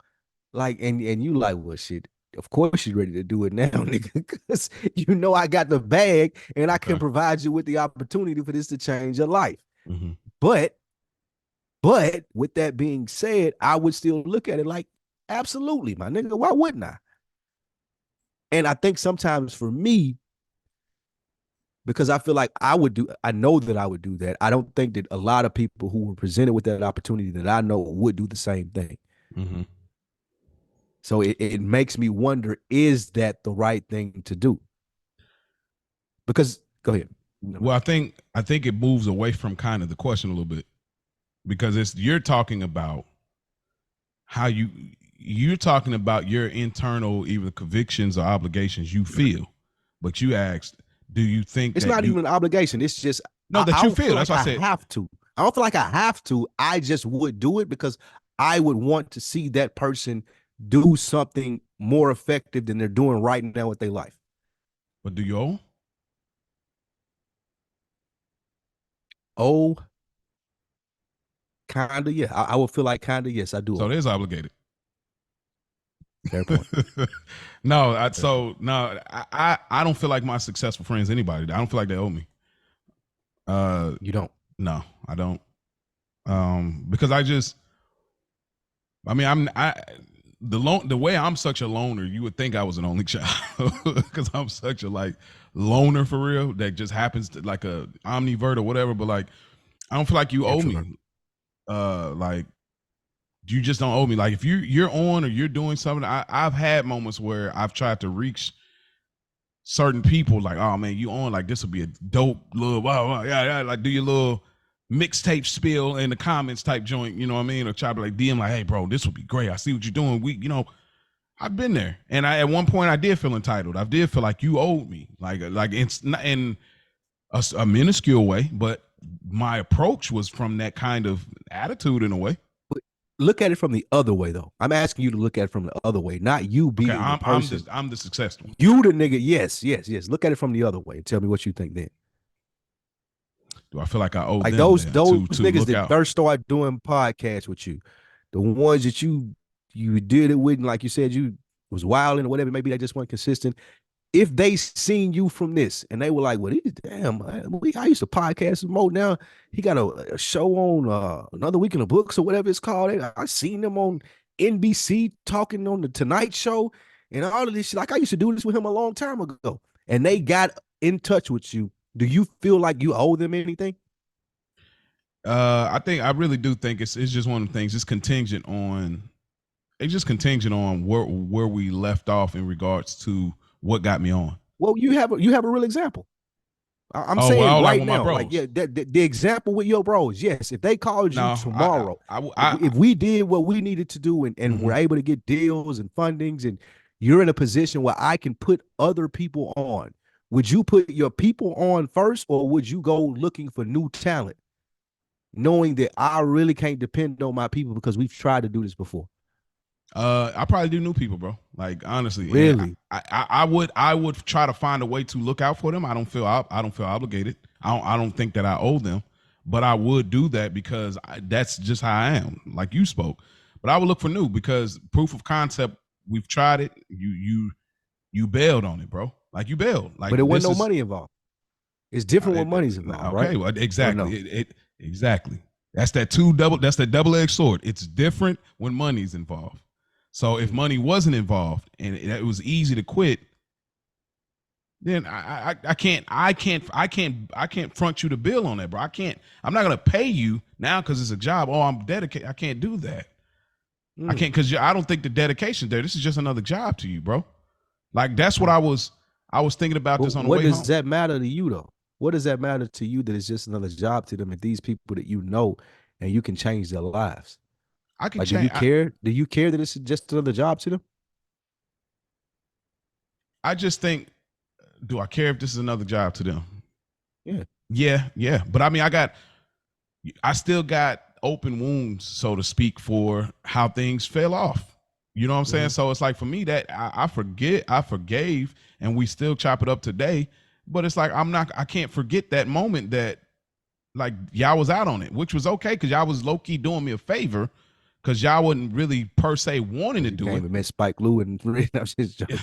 Like, and you like, well, shit, of course you're ready to do it now, nigga, because you know I got the bag and I can provide you with the opportunity for this to change your life. Mm-hmm. But with that being said, I would still look at it like, absolutely, my nigga, why wouldn't I? And I think sometimes for me, because I feel like I know that I would do that. I don't think that a lot of people who were presented with that opportunity that I know would do the same thing. Mm-hmm. So it makes me wonder, is that the right thing to do? Because, go ahead. Well, I think it moves away from kind of the question a little bit, because you're talking about how you're talking about your internal either convictions or obligations you feel, but you asked, do you think it's not even an obligation? It's just that you feel. That's what I said. I have to. I don't feel like I have to. I just would do it because I would want to see that person do something more effective than they're doing right now with their life. But do you owe? Oh, kinda, yeah. I would feel like kinda, yes, I do. So it is obligated. Fair point. I don't feel like my successful friends, anybody, I don't feel like they owe me. You don't? No, I don't. Because the way I'm such a loner, you would think I was an only child, because I'm such a loner for real that just happens to like a omnivert or whatever. But like, I don't feel like you owe me. Like, you just don't owe me. Like, if you're on or you're doing something, I've had moments where I've tried to reach certain people. Like, oh man, you on? Like, this will be a dope little yeah, like do your little mixtape spill in the comments type joint. You know what I mean? Or try to like DM like, hey bro, this would be great. I see what you're doing. I've been there, and at one point I did feel entitled. I did feel like you owed me, like it's not in a minuscule way, but my approach was from that kind of attitude in a way. But look at it from the other way, though. I'm asking you to look at it from the other way, not you being the person. I'm the successful. You the nigga. Yes. Look at it from the other way and tell me what you think then. Do I feel like I owe like them those to niggas that out? first started doing podcasts with you, the ones that you did it with, and like you said, you was wilding or whatever, maybe they just weren't consistent. If they seen you from this and they were like, well, damn, I used to podcast with Mo. Now he got a show on Another Week in the Books or whatever it's called. I seen him on NBC talking on the Tonight Show and all of this shit. Like, I used to do this with him a long time ago. And they got in touch with you. Do you feel like you owe them anything? I really do think it's just one of the things. It's contingent on where we left off in regards to what got me on. Well, you have a real example. I'm saying right now, like, yeah, the example with your bros. Yes, if they called you tomorrow, if we did what we needed to do and we're able to get deals and fundings, and you're in a position where I can put other people on, would you put your people on first, or would you go looking for new talent, knowing that I really can't depend on my people because we've tried to do this before? I probably do new people, bro. Like, honestly, really, I would try to find a way to look out for them. I don't feel obligated. I don't think that I owe them, but I would do that because that's just how I am. Like you spoke, but I would look for new because proof of concept. We've tried it. You bailed on it, bro. Like, you bailed. Like, but it wasn't no money involved. It's different when money's involved, right? Okay, well, exactly. Exactly. That's that double-edged sword. It's different when money's involved. So if money wasn't involved and it was easy to quit, then I can't front you the bill on that, bro. I'm not gonna pay you now because it's a job. Oh, I'm dedicated. I can't do that. I can't, because I don't think the dedication's there. This is just another job to you, bro. Like, that's what I was thinking about this on the way home. What does that matter to you, though? What does that matter to you that it's just another job to them, and these people that you know and you can change their lives? I can like, change. Do you care? Do you care that it's just another job to them? I just think, do I care if this is another job to them? Yeah. But I mean, I still got open wounds, so to speak, for how things fell off. You know what I'm saying? So it's like, for me, that I forgave, and we still chop it up today. But it's like, I can't forget that moment that, like, y'all was out on it, which was okay because y'all was low key doing me a favor because y'all wasn't really per se wanting to do it. Met Spike Lee and I'm just joking.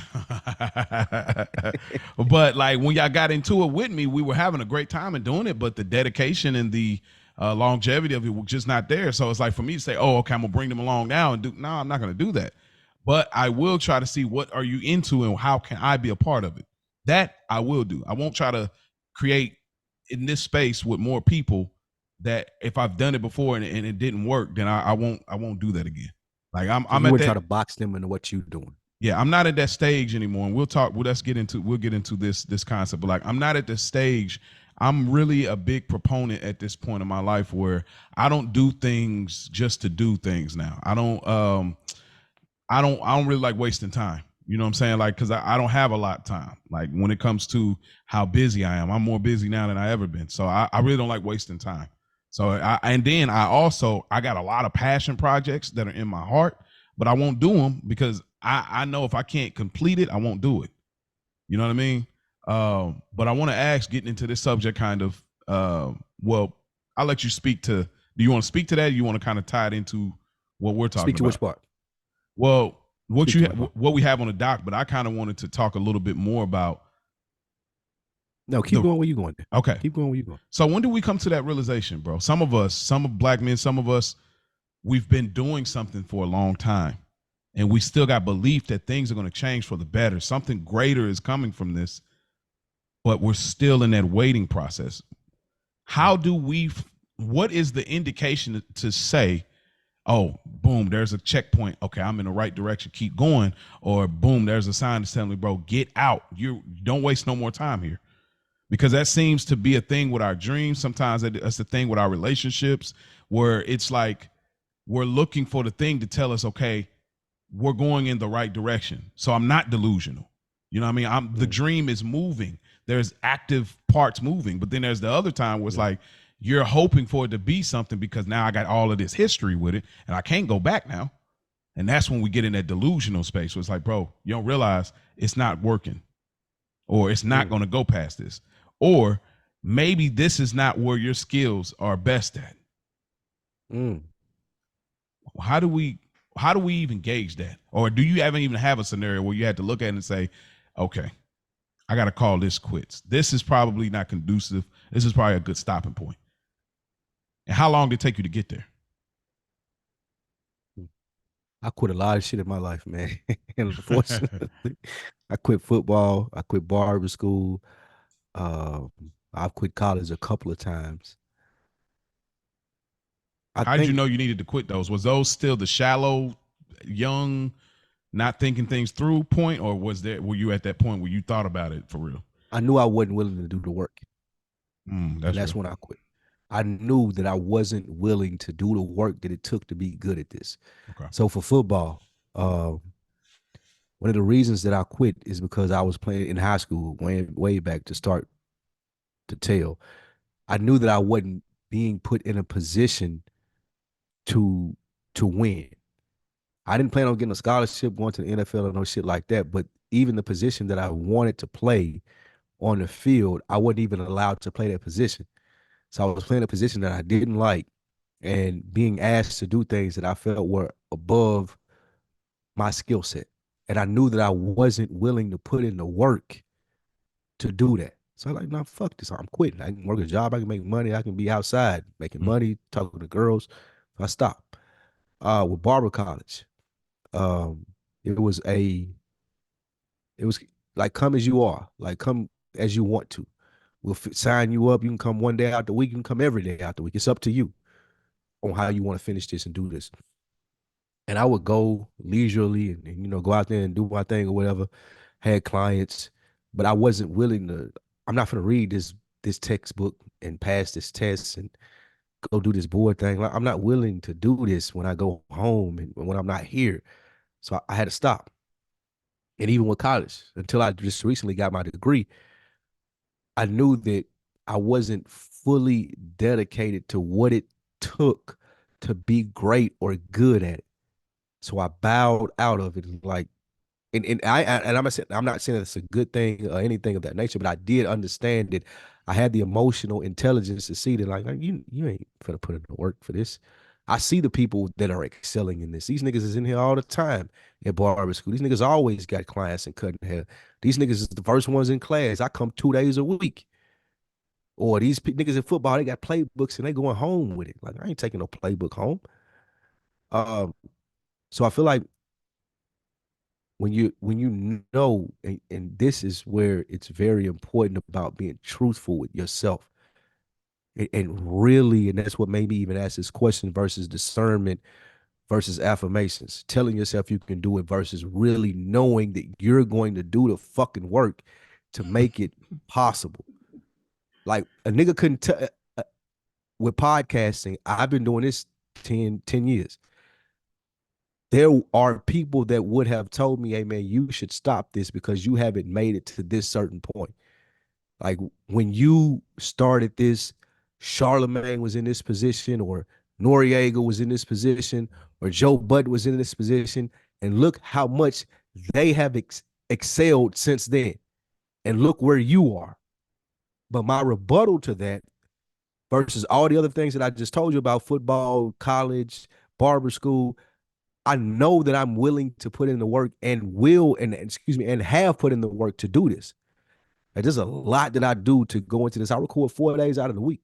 But like, when y'all got into it with me, we were having a great time and doing it, but the dedication and the longevity of it was just not there. So it's like, for me to say, oh, okay, I'm gonna bring them along now and no, I'm not gonna do that. But I will try to see what are you into and how can I be a part of it. That I will do. I won't try to create in this space with more people that if I've done it before and it didn't work, then I won't do that again. Like, I'm at that, try to box them into what you're doing. Yeah, I'm not at that stage anymore. And we'll get into this concept. But like, I'm not at the stage. I'm really a big proponent at this point in my life where I don't do things just to do things now. I don't really like wasting time. You know what I'm saying? Like, because I don't have a lot of time. Like, when it comes to how busy I am, I'm more busy now than I ever been. So I really don't like wasting time. So I got a lot of passion projects that are in my heart, but I won't do them because I know if I can't complete it, I won't do it. You know what I mean? But I want to ask, getting into this subject kind of, well, I'll let you speak to, do you want to speak to that? Or you want to kind of tie it into what we're talking about? Speak to which part? Well, what we have on the dock, but I kind of wanted to talk a little bit more about. No, keep going where you're going. Okay. Keep going where you're going. So when do we come to that realization, bro? Some of black men, some of us, we've been doing something for a long time and we still got belief that things are going to change for the better. Something greater is coming from this. but we're still in that waiting process. How do we, what is the indication to say, oh, boom, there's a checkpoint. Okay, I'm in the right direction. Keep going. Or boom, there's a sign that's telling me, bro, get out. You don't waste no more time here. Because that seems to be a thing with our dreams. Sometimes that's the thing with our relationships, where it's like we're looking for the thing to tell us, okay, we're going in the right direction. So I'm not delusional. You know what I mean? The dream is moving. There's active parts moving, but then there's the other time where it's like you're hoping for it to be something because now I got all of this history with it and I can't go back now. And that's when we get in that delusional space where it's like, bro, you don't realize it's not working, or it's not going to go past this, or maybe this is not where your skills are best at. How do we even gauge that? Or do you even have a scenario where you had to look at it and say, okay, I got to call this quits. This is probably not conducive. This is probably a good stopping point. And how long did it take you to get there? I quit a lot of shit in my life, man. And unfortunately, I quit football. I quit barber school. I've quit college a couple of times. How did you know you needed to quit those? Was those still the shallow, young, not thinking things through point, or were you at that point where you thought about it for real? I knew I wasn't willing to do the work. That's when I quit. I knew that I wasn't willing to do the work that it took to be good at this. Okay. So for football, one of the reasons that I quit is because I was playing in high school way back to start to tell. I knew that I wasn't being put in a position to win. I didn't plan on getting a scholarship, going to the NFL or no shit like that. But even the position that I wanted to play on the field, I wasn't even allowed to play that position. So I was playing a position that I didn't like and being asked to do things that I felt were above my skill set. And I knew that I wasn't willing to put in the work to do that. So I'm like, nah, fuck this. I'm quitting. I can work a job. I can make money. I can be outside making money, talking to girls. So I stopped. With barber college, it was like, come as you are, like come as you want to. We'll sign you up. You can come one day out the week. You can come every day out the week. It's up to you on how you want to finish this and do this. And I would go leisurely and go out there and do my thing or whatever. Had clients, but I wasn't willing to. I'm not going to read this textbook and pass this test and go do this board thing. Like, I'm not willing to do this when I go home and when I'm not here. So I had to stop. And even with college, until I just recently got my degree, I knew that I wasn't fully dedicated to what it took to be great or good at it. So I bowed out of it. Like, and I'm not saying it's a good thing or anything of that nature, but I did understand that I had the emotional intelligence to see that, like you ain't gonna put in the work for this. I see the people that are excelling in this. These niggas is in here all the time at barber school. These niggas always got clients and cutting hair. These niggas is the first ones in class. I come 2 days a week. Or these niggas in football, they got playbooks and they going home with it. Like, I ain't taking no playbook home. So I feel like when you know, and this is where it's very important about being truthful with yourself. And really, and that's what made me even ask this question versus discernment versus affirmations. Telling yourself you can do it versus really knowing that you're going to do the fucking work to make it possible. Like, a nigga couldn't tell with podcasting. I've been doing this 10 years. There are people that would have told me, hey man, you should stop this because you haven't made it to this certain point. Like, when you started this, Charlemagne was in this position, or Noriega was in this position, or Joe Budden was in this position, and look how much they have excelled since then. And look where you are. But my rebuttal to that versus all the other things that I just told you about, football, college, barber school, I know that I'm willing to put in the work and have put in the work to do this. Like, there's a lot that I do to go into this. I record 4 days out of the week.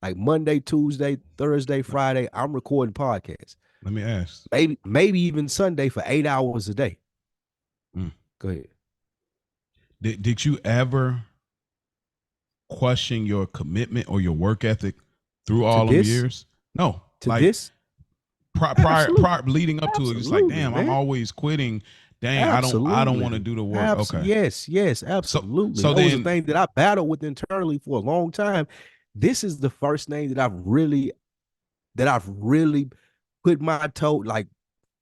Like Monday, Tuesday, Thursday, Friday, I'm recording podcasts. Let me ask. Maybe even Sunday for 8 hours a day. Go ahead. Did you ever question your commitment or your work ethic through To all them this? years? No, To like this? prior leading up to it, it's like, Absolutely, damn, I'm man. always quitting. Dang, I don't want to do the work. Okay, Yes, absolutely. so That was a then, thing that I battled with internally for a long time. This is the first thing that I've really put my toe, like,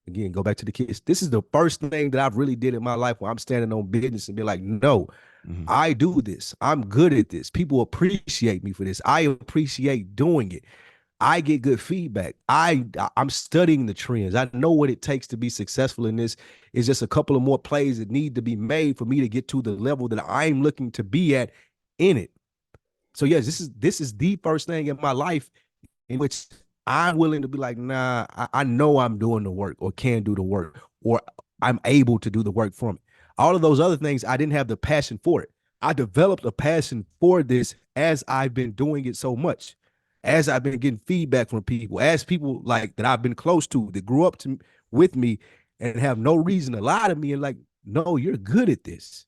again, go back to the kids. This is the first thing that I've really did in my life where I'm standing on business and be like, no, I do this. I'm good at this. People appreciate me for this. I appreciate doing it. I get good feedback. I'm studying the trends. I know what it takes to be successful in this. It's just a couple of more plays that need to be made for me to get to the level that I'm looking to be at in it. So yes, this is the first thing in my life in which I'm willing to be like, nah, I know I'm doing the work or can do the work or I'm able to do the work from it. All of those other things, I didn't have the passion for it. I developed a passion for this as I've been doing it so much, as I've been getting feedback from people, as people like that I've been close to that grew up with me and have no reason to lie to me and like, no, you're good at this.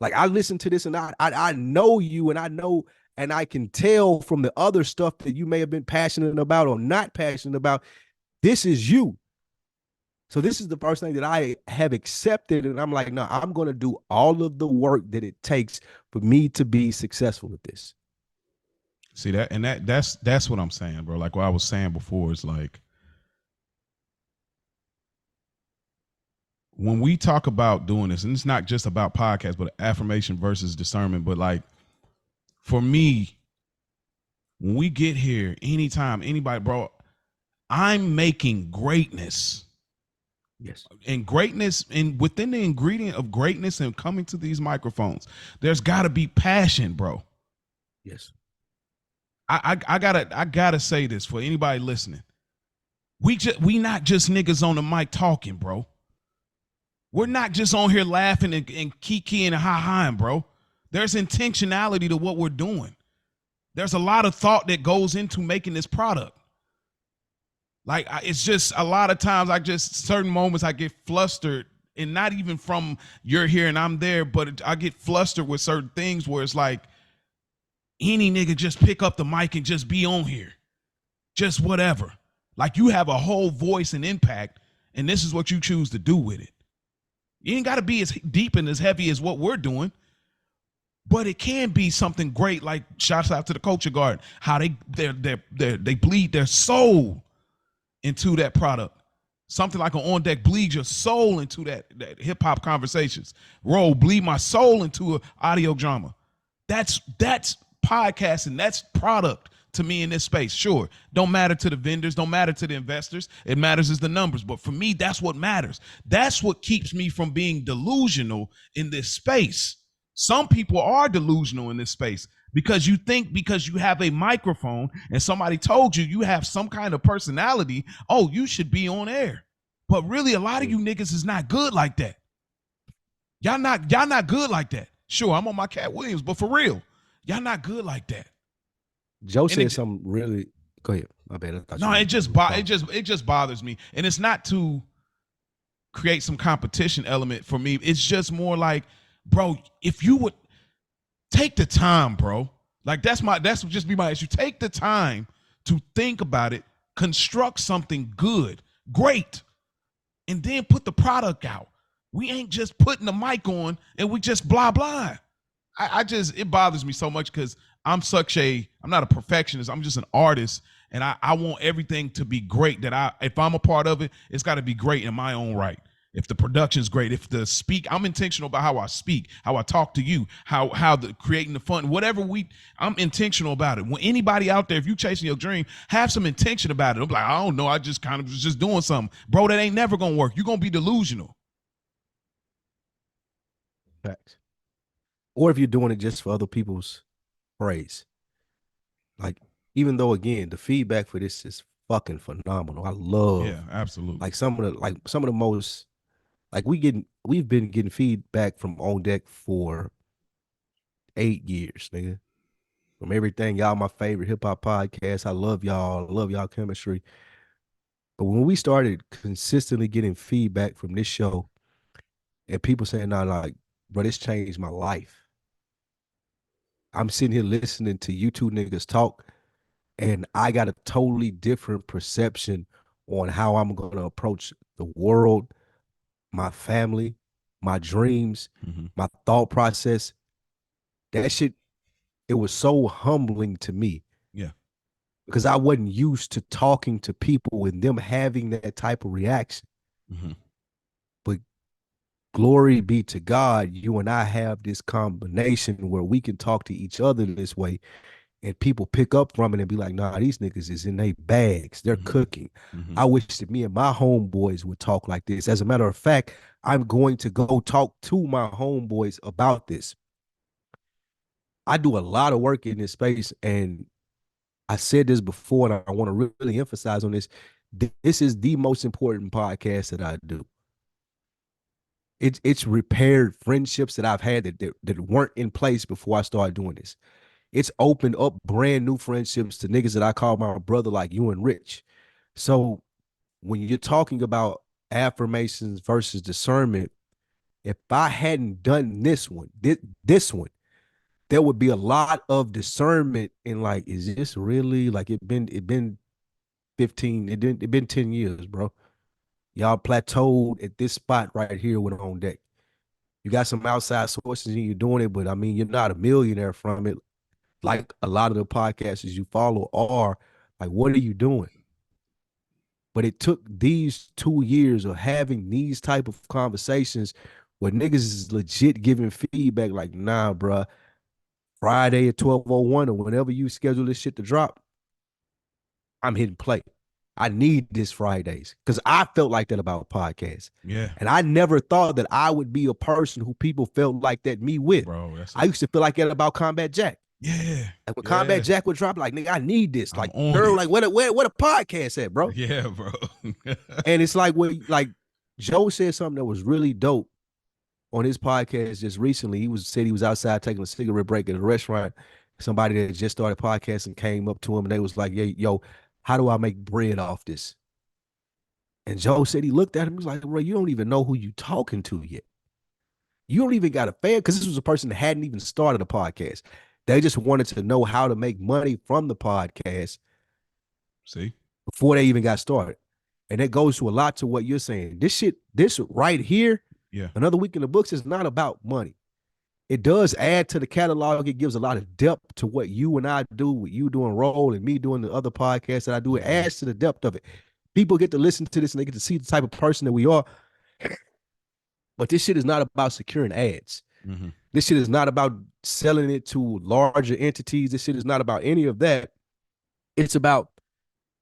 Like I listen to this and I know you and I know and I can tell from the other stuff that you may have been passionate about or not passionate about, this is you. So this is the first thing that I have accepted. And I'm like, no, I'm going to do all of the work that it takes for me to be successful with this. see that, and that's what I'm saying, bro. Like what I was saying before is like, when we talk about doing this, and it's not just about podcasts, but affirmation versus discernment, but like for me, when we get here, anytime anybody, bro, I'm making greatness. Yes. And greatness, and within the ingredient of greatness and coming to these microphones, there's got to be passion, bro. Yes. I gotta say this for anybody listening. We not just niggas on the mic talking, bro. We're not just on here laughing and kikiing and ha-haing, bro. There's intentionality to what we're doing. There's a lot of thought that goes into making this product. Like it's just a lot of times certain moments I get flustered, and not even from you're here and I'm there, but I get flustered with certain things where it's like any nigga just pick up the mic and just be on here. Just whatever. Like you have a whole voice and impact, and this is what you choose to do with it. You ain't got to be as deep and as heavy as what we're doing, but it can be something great. Like shouts out to the Culture Garden, how they bleed their soul into that product. Something like an On Deck bleeds your soul into that hip hop conversations. Roll bleed my soul into an audio drama. That's podcasting. That's product to me in this space. Sure, don't matter to the vendors, don't matter to the investors. It matters is the numbers. But for me, that's what matters. That's what keeps me from being delusional in this space. Some people are delusional in this space because you think because you have a microphone and somebody told you have some kind of personality, oh, you should be on air. But really, a lot of you niggas is not good like that. Y'all not good like that. Sure, I'm on my Cat Williams, but for real, y'all not good like that. Joe said something really. Go ahead. My bad. No, it just bothers me, and it's not to create some competition element for me. It's just more like, bro, if you would take the time, bro. Like that's would just be my issue. Take the time to think about it, construct something good, great, and then put the product out. We ain't just putting the mic on and we just blah blah. It bothers me so much because I'm not a perfectionist. I'm just an artist, and I want everything to be great. If I'm a part of it, it's got to be great in my own right. If the production's great, I'm intentional about how I speak, how I talk to you, how creating the fun, I'm intentional about it. When anybody out there, if you chasing your dream, have some intention about it. I'm like, I don't know, I just kind of was just doing something. Bro, that ain't never gonna work. You're gonna be delusional. Facts. Or if you're doing it just for other people's praise. Like, even though again, the feedback for this is fucking phenomenal. I love absolutely. Like some of the most, like we've been getting feedback from On Deck for 8 years, nigga. From everything, y'all my favorite hip hop podcast. I love y'all. I love y'all chemistry. But when we started consistently getting feedback from this show and people saying, nah, like, bro, this changed my life. I'm sitting here listening to you two niggas talk, and I got a totally different perception on how I'm gonna approach the world, my family, my dreams, my thought process. That shit, it was so humbling to me Yeah. because I wasn't used to talking to people and them having that type of reaction. But glory be to God, you and I have this combination where we can talk to each other this way, and people pick up from it and be like, nah, these niggas is in their bags. They're cooking. I wish that me and my homeboys would talk like this. As a matter of fact, I'm going to go talk to my homeboys about this. I do a lot of work in this space, and I said this before, and I want to really emphasize on this. This is the most important podcast that I do. It's repaired friendships that I've had that weren't in place before I started doing this. It's opened up brand new friendships to niggas that I call my brother, like you and Rich. So when you're talking about affirmations versus discernment, if I hadn't done this one, there would be a lot of discernment in like, is this really like it been 15, it been 10 years, bro. Y'all plateaued at this spot right here when on deck. You got some outside sources and you're doing it, but I mean, you're not a millionaire from it. Like a lot of the podcasts you follow are. Like, what are you doing? But it took these 2 years of having these type of conversations where niggas is legit giving feedback like, nah, bruh, Friday at 12:01 or whenever you schedule this shit to drop, I'm hitting play. I need this Fridays because I felt like that about podcasts. Yeah. And I never thought that I would be a person who people felt like that me with. Bro, I used to feel like that about Combat Jack. Yeah. Like when Combat Jack would drop, like, nigga, I need this. Like, on girl, it. like, what a podcast at, bro? Yeah, bro. And it's like when, like, Joe said something that was really dope on his podcast just recently. He said he was outside taking a cigarette break at a restaurant. Somebody that just started podcasting came up to him and they was like, "Yeah, yo, how do I make bread off this?" And Joe said he looked at him, he was like, "Bro, you don't even know who you talking to yet. You don't even got a fan," because this was a person that hadn't even started a podcast. They just wanted to know how to make money from the podcast. See? Before they even got started. And that goes to a lot to what you're saying. This right here, Yeah. Another Week in the Books is not about money. It does add to the catalog. It gives a lot of depth to what you and I do, with you doing Roll and me doing the other podcasts that I do. It adds to the depth of it. People get to listen to this and they get to see the type of person that we are. But this shit is not about securing ads. This shit is not about selling it to larger entities. This shit is not about any of that. It's about,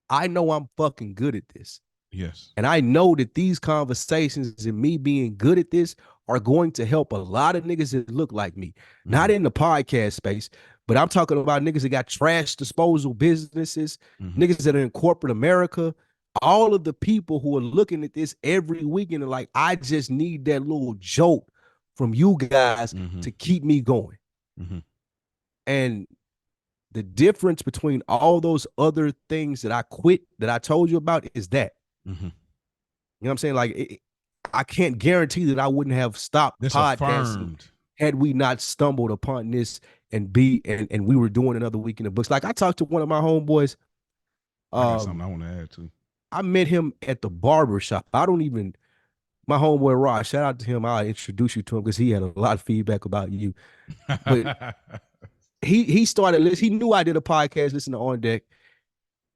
I know I'm fucking good at this. Yes. And I know that these conversations and me being good at this are going to help a lot of niggas that look like me. Not in the podcast space, but I'm talking about niggas that got trash disposal businesses, niggas that are in corporate America, all of the people who are looking at this every weekend and like, I just need that little jolt from you guys to keep me going. And the difference between all those other things that I quit that I told you about is that. You know what I'm saying? Like, I can't guarantee that I wouldn't have stopped podcasting had we not stumbled upon this and we were doing Another Week in the Books. Like, I talked to one of my homeboys. I got something I want to add too. I met him at the barber shop. My homeboy Rod, shout out to him. I'll introduce you to him because he had a lot of feedback about you. But he started listening. He knew I did a podcast, listening to On Deck.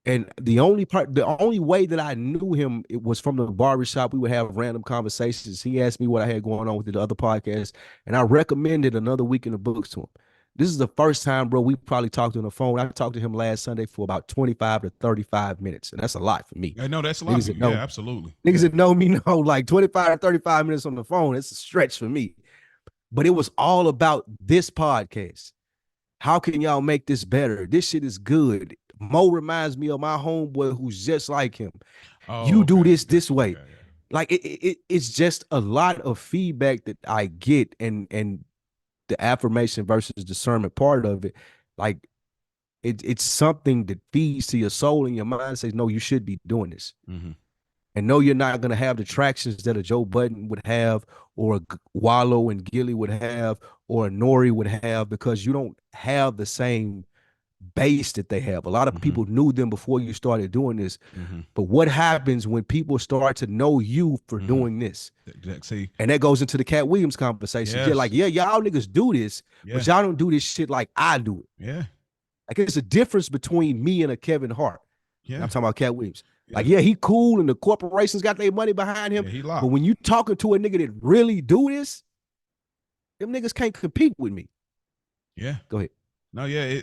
And the only way that I knew him, it was from the barbershop. We would have random conversations. He asked me what I had going on with the other podcast, and I recommended Another Week in the Books to him. This is the first time, bro, we probably talked on the phone. I talked to him last Sunday for about 25 to 35 minutes, and that's a lot for me. I know that's a lot. Yeah, absolutely. Niggas that know me know, like 25 to 35 minutes on the phone, it's a stretch for me. But it was all about this podcast. How can y'all make this better? This shit is good. Mo reminds me of my homeboy who's just like him. You do this way. Yeah. Like it's just a lot of feedback that I get, and the affirmation versus discernment part of it, like it's something that feeds to your soul and your mind, says, no, you should be doing this. and know you're not going to have the tractions that a Joe Budden would have, or a Wallow and Gilly would have, or a Nori would have, because you don't have the same base that they have. A lot of people knew them before you started doing this. But what happens when people start to know you for doing this? See, and that goes into the Cat Williams conversation. Yes. Yeah, like, yeah, y'all niggas do this, but y'all don't do this shit like I do it. Yeah. Like, it's a difference between me and a Kevin Hart. Yeah. I'm talking about Cat Williams. Like, yeah, he cool and the corporations got their money behind him. Yeah, he locked. But when you talking to a nigga that really do this, them niggas can't compete with me. Yeah. Go ahead. No, yeah,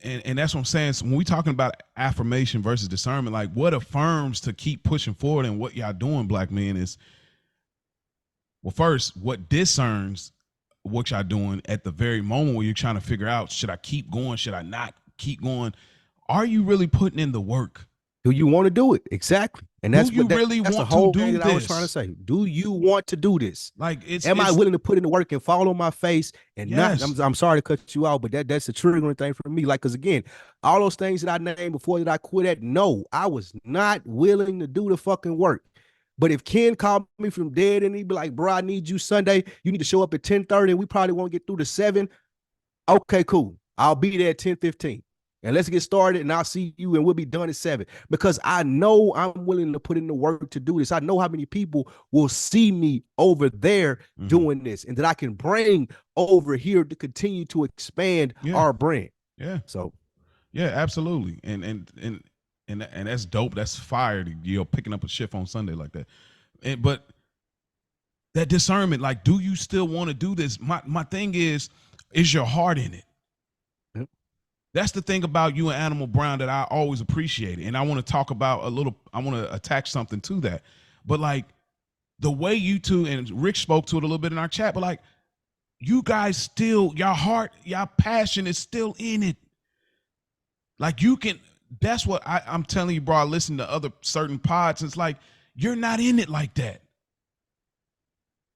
and that's what I'm saying. So when we talking about affirmation versus discernment, like what affirms to keep pushing forward and what y'all doing, black men, is, well, first, what discerns what y'all doing at the very moment where you're trying to figure out, should I keep going? Should I not keep going? Are you really putting in the work? Do you want to do it? Exactly. And that's do you what really that's want the whole to do thing that this? I was trying to say. Do you want to do this? Like, am I willing to put in the work and fall on my face and Yes. not? I'm sorry to cut you out, but that's a triggering thing for me. Like, because again, all those things that I named before that I quit at, no, I was not willing to do the fucking work. But if Ken called me from dead and he'd be like, bro, I need you Sunday. You need to show up at 10:30 and we probably won't get through to 7. Okay, cool. I'll be there at 10:15. And let's get started, and I'll see you, and we'll be done at 7. Because I know I'm willing to put in the work to do this. I know how many people will see me over there doing this, and that I can bring over here to continue to expand our brand. Yeah. So, yeah, absolutely. And that's dope. That's fire. Picking up a shift on Sunday like that. But that discernment, like, do you still want to do this? My thing is your heart in it? That's the thing about you and Animal Brown that I always appreciated. And I want to talk about I want to attach something to that. But like the way you two, and Rick spoke to it a little bit in our chat, but like you guys still, your heart, your passion is still in it. Like you can, that's what I'm telling you, bro. I listen to other certain pods. It's like, you're not in it like that.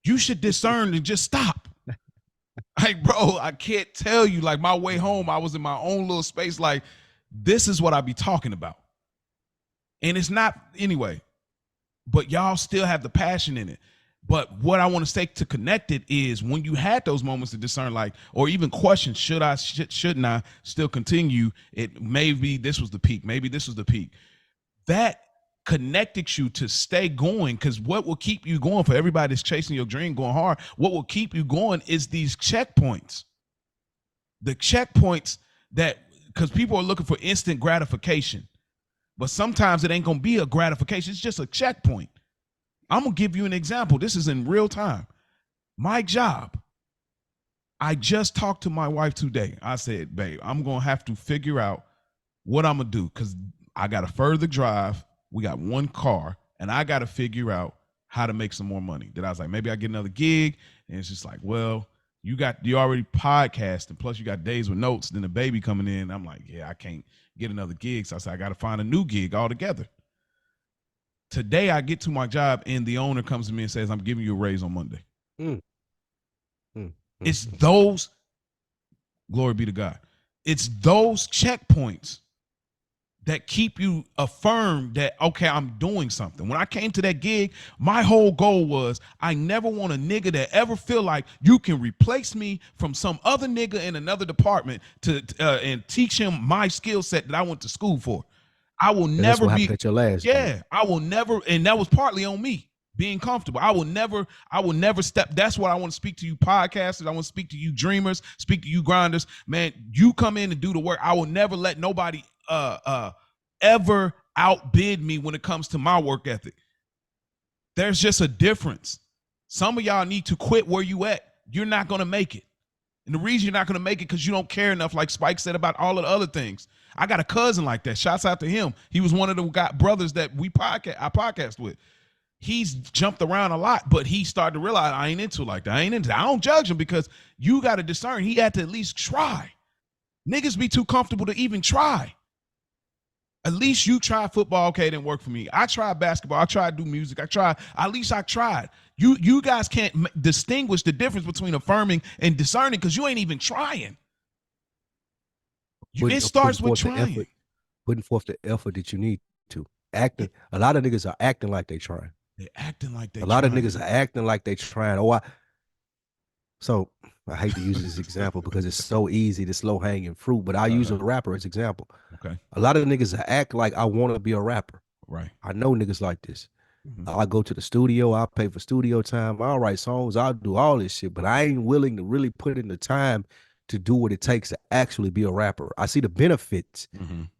You should discern and just stop. Like, bro, I can't tell you, like my way home, I was in my own little space. Like, this is what I be talking about. And it's not anyway, but y'all still have the passion in it. But what I want to say to connect it is when you had those moments to discern, like, or even question, shouldn't I still continue? It maybe this was the peak. Maybe this was the peak. That connected you to stay going, because what will keep you going for everybody that's chasing your dream, going hard, what will keep you going is these checkpoints. The checkpoints that, because people are looking for instant gratification, but sometimes it ain't gonna be a gratification. It's just a checkpoint. I'm gonna give you an example. This is in real time. My job. I just talked to my wife today. I said, babe, I'm gonna have to figure out what I'm gonna do, because I got a further drive. We got one car, and I got to figure out how to make some more money. That I was like, maybe I get another gig, and it's just like, well, you already podcasting, plus you got Days with Notes, then the baby coming in. I'm like, yeah, I can't get another gig, so I said I got to find a new gig altogether. Today I get to my job, and the owner comes to me and says, I'm giving you a raise on Monday. It's those, glory be to God, it's those checkpoints that keep you affirmed that, okay, I'm doing something. When I came to that gig, my whole goal was I never want a nigga that ever feel like you can replace me from some other nigga in another department to and teach him my skill set that I went to school for. I will never be at your last. Yeah, I will never, and that was partly on me being comfortable. I will never step. That's what I want to speak to you podcasters. I want to speak to you dreamers, speak to you grinders. Man, you come in and do the work. I will never let nobody ever outbid me when it comes to my work ethic. There's just a difference. Some of y'all need to quit where you at. You're not going to make it. And the reason you're not going to make it because you don't care enough, like Spike said about all of the other things. I got a cousin like that. Shouts out to him. He was one of the brothers that I podcast with. He's jumped around a lot, but he started to realize I ain't into it like that. I don't judge him, because you got to discern. He had to at least try. Niggas be too comfortable to even try. At least you try football. Okay, it didn't work for me. I tried basketball. I tried to do music. At least I tried. You guys can't distinguish the difference between affirming and discerning because you ain't even trying. It starts with trying. Putting forth the effort that you need to. acting. A lot of niggas are acting like they trying. They acting like they A lot trying. of niggas are acting like they trying. So I hate to use this example because it's so easy, the slow hanging fruit, but I use a rapper as example. Okay. A lot of niggas act like I want to be a rapper. Right. I know niggas like this. I go to the studio, I pay for studio time, I'll write songs, I'll do all this shit, but I ain't willing to really put in the time to do what it takes to actually be a rapper. I see the benefits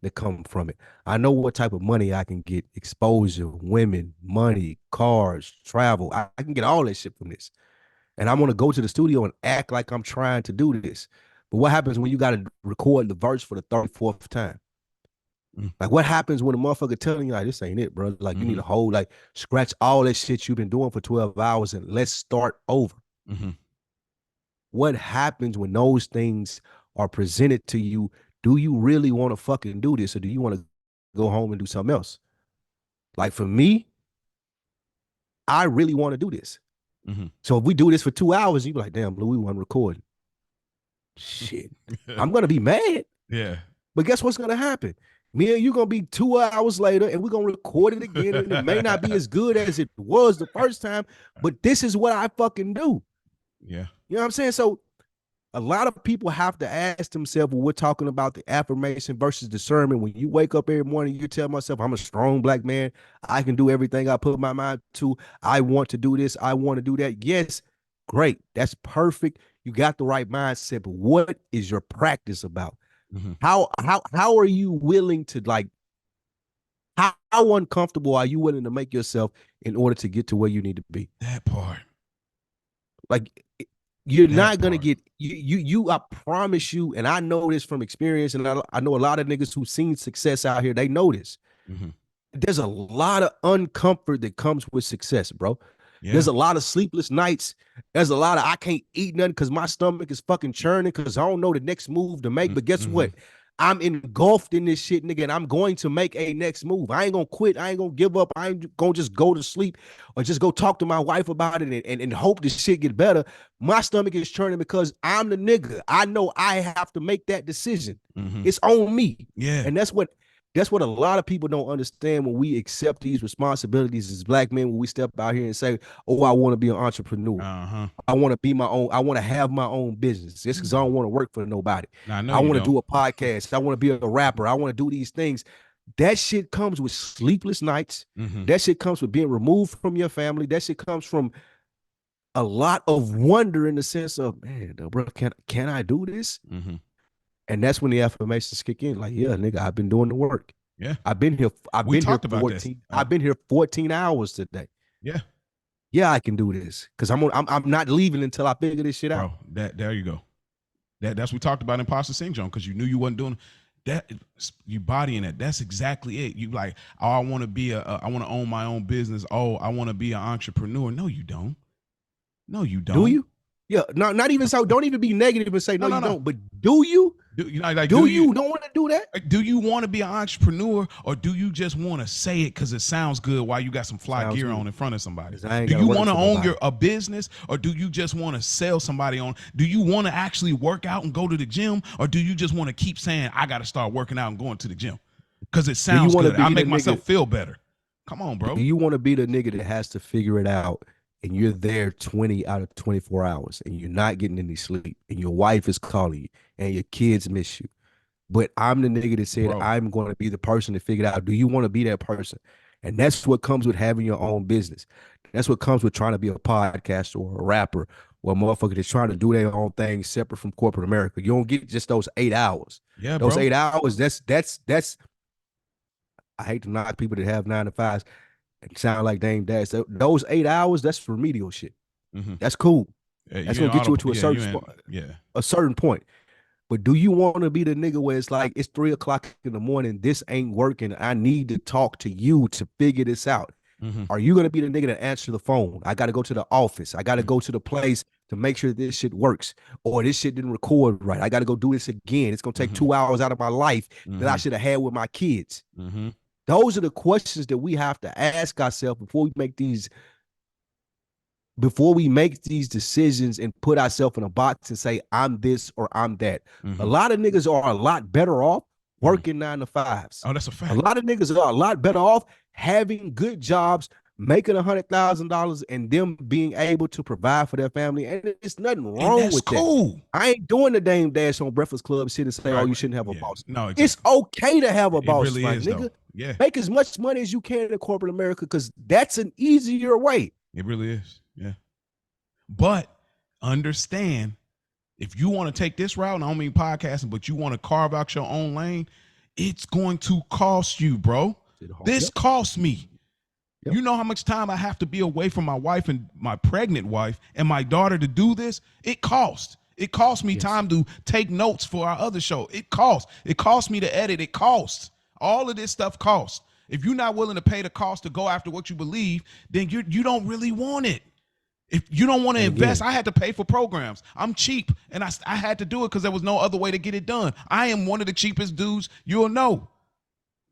that come from it. I know what type of money I can get, exposure, women, money, cars, travel. I can get all that shit from this. And I'm gonna go to the studio and act like I'm trying to do this. But what happens when you gotta record the verse for the 34th time? Like, what happens when a motherfucker telling you, like, this ain't it, bro? Like, you need a whole, like, scratch all that shit you've been doing for 12 hours and let's start over. What happens when those things are presented to you? Do you really want to fucking do this, or do you want to go home and do something else? Like, for me, I really want to do this. So if we do this for 2 hours, you be like, damn, Blue, we wasn't recording. Shit. I'm gonna be mad. Yeah. But guess what's gonna happen? Me and you gonna be 2 hours later and we're gonna record it again. And it may not be as good as it was the first time, but this is what I fucking do. Yeah. You know what I'm saying? So a lot of people have to ask themselves when we're talking about the affirmation versus discernment. When you wake up every morning, you tell myself, I'm a strong black man. I can do everything I put my mind to. I want to do this. I want to do that. Yes, great. That's perfect. You got the right mindset. But what is your practice about? How are you willing to, like, how uncomfortable are you willing to make yourself in order to get to where you need to be? That part. Like, you're not gonna get you. I promise you, and I know this from experience, and I know a lot of niggas who've seen success out here. They know this. There's a lot of uncomfort that comes with success, bro. Yeah. There's a lot of sleepless nights. There's a lot of I can't eat nothing because my stomach is fucking churning because I don't know the next move to make. But guess what? I'm engulfed in this shit, nigga, and I'm going to make a next move. I ain't gonna quit. I ain't gonna give up. I ain't gonna just go to sleep or just go talk to my wife about it and hope this shit get better. My stomach is churning because I'm the nigga. I know I have to make that decision. It's on me. Yeah. And that's what a lot of people don't understand when we accept these responsibilities as black men, when we step out here and say, oh, I want to be an entrepreneur. I want to be my own. I want to have my own business. Just because I don't want to work for nobody. I want to do a podcast. I want to be a rapper. I want to do these things. That shit comes with sleepless nights. That shit comes with being removed from your family. That shit comes from a lot of wonder in the sense of, man, bro, can I do this? And that's when the affirmations kick in. Like, yeah, nigga, I've been doing the work. Yeah. I've been here 14. I've been here 14 hours today. Yeah. Yeah, I can do this. Because I'm not leaving until I figure this shit out. Bro, there you go. That's what we talked about imposter syndrome, because you knew you wasn't doing that. You bodying it. That's exactly it. You like, oh, I want to I want to own my own business. Oh, I want to be an entrepreneur. No, you don't. No, you don't. Do you? Yeah, not even so. Don't even be negative and say no, you don't. But do you? Do you don't want to do that? Do you want to be an entrepreneur, or do you just want to say it because it sounds good while you got some fly gear on in front of somebody? Do you want to own a business, or do you just want to sell somebody on? Do you want to actually work out and go to the gym, or do you just want to keep saying I got to start working out and going to the gym because it sounds good? I make myself feel better. Come on, bro. Do you want to be the nigga that has to figure it out? And you're there 20 out of 24 hours and you're not getting any sleep and your wife is calling you and your kids miss you. But I'm the nigga that said, I'm going to be the person to figure it out. Do you want to be that person? And that's what comes with having your own business. That's what comes with trying to be a podcaster or a rapper or a motherfucker that's trying to do their own thing separate from corporate America. You don't get just those 8 hours. Yeah, those 8 hours, that's I hate to knock people that have 9 to 5s. It sound like they ain't dads. Those 8 hours, that's remedial shit. That's cool. That's gonna get you to a certain point. But do you want to be the nigga where it's like it's 3 o'clock in the morning, this ain't working, I need to talk to you to figure this out? Are you gonna be the nigga that answer the phone? I gotta go to the office. I gotta go to the place to make sure this shit works, or this shit didn't record right. I gotta go do this again. It's gonna take 2 hours out of my life that I should have had with my kids. Those are the questions that we have to ask ourselves before we make these decisions and put ourselves in a box and say, I'm this or I'm that. A lot of niggas are a lot better off working 9 to 5s. Oh, that's a A fact. lot of niggas are a lot better off having good jobs, making $100,000, and them being able to provide for their family. And it's nothing And wrong that's with cool. that. I ain't doing the Dame Dash on Breakfast Club shit and say, Right, oh, you right. shouldn't have a Yeah. boss. No, exactly. It's okay to have a It boss, really my is, nigga. though. Yeah. Make as much money as you can in corporate America, because that's an easier way. It really is. Yeah. But understand, if you want to take this route, and I don't mean podcasting, but you want to carve out your own lane, it's going to cost you, bro. This costs me. Yep. You know how much time I have to be away from my wife and my pregnant wife and my daughter to do this? It costs. It costs me time to take notes for our other show. It costs. It costs me to edit. It costs. All of this stuff costs. If you're not willing to pay the cost to go after what you believe, then you don't really want it. If you don't want to invest, I had to pay for programs. I'm cheap, and I had to do it because there was no other way to get it done. I am one of the cheapest dudes you'll know.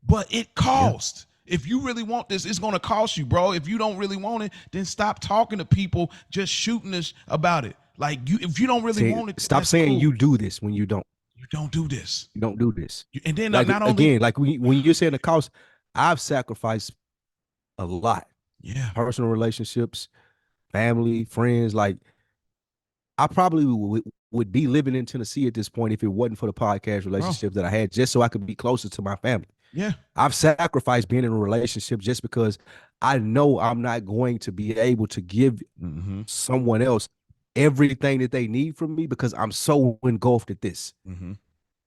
But it costs. If you really want this, it's going to cost you, bro. If you don't really want it, then stop talking to people just shooting us about it. Like, if you don't really want it, stop saying cool. You do this when you don't. You don't do this. You don't do this. And then like, not only again, like when you're saying the cost, I've sacrificed a lot. Yeah. Personal relationships, family, friends. Like, I probably would be living in Tennessee at this point if it wasn't for the podcast relationships that I had, just so I could be closer to my family. Yeah. I've sacrificed being in a relationship just because I know I'm not going to be able to give someone else everything that they need from me because I'm so engulfed at this.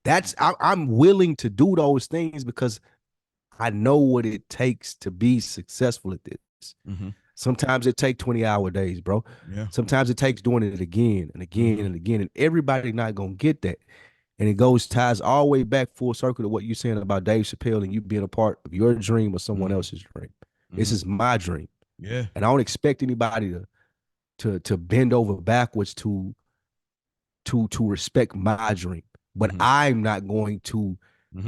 I'm willing to do those things because I know what it takes to be successful at this. Sometimes it takes 20-hour days, bro. Yeah. Sometimes it takes doing it again and again and again, and everybody not gonna get that. And it ties all the way back full circle to what you're saying about Dave Chappelle and you being a part of your dream or someone else's dream. This is my dream. Yeah. And I don't expect anybody to bend over backwards to respect my dream. But I'm not going to,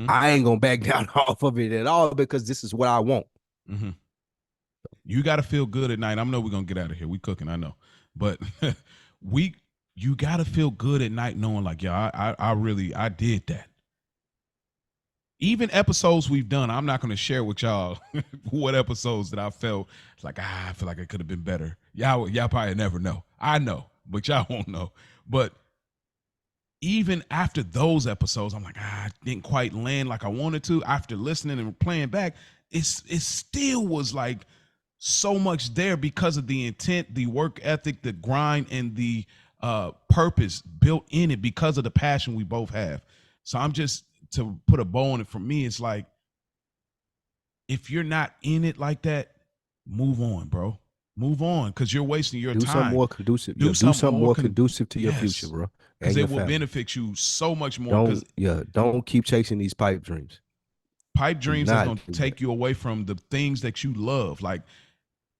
I ain't gonna back down off of it at all because this is what I want. You got to feel good at night. I know we're gonna get out of here. We cooking, I know. But you got to feel good at night knowing like, yeah, I did that. Even episodes we've done, I'm not going to share with y'all what episodes that I felt like, I feel like it could have been better. Y'all probably never know. I know, but y'all won't know. But even after those episodes, I'm like, I didn't quite land like I wanted to. After listening and playing back, it still was like so much there because of the intent, the work ethic, the grind, and the purpose built in it because of the passion we both have. So I'm just, to put a bow on it, for me, it's like, if you're not in it like that, move on, bro. Move on, because you're wasting your time. Do something more conducive. Do something more conducive to your future, bro. Because it will benefit you so much more. Don't keep chasing these pipe dreams. Pipe dreams are going to take you away from the things that you love. Like,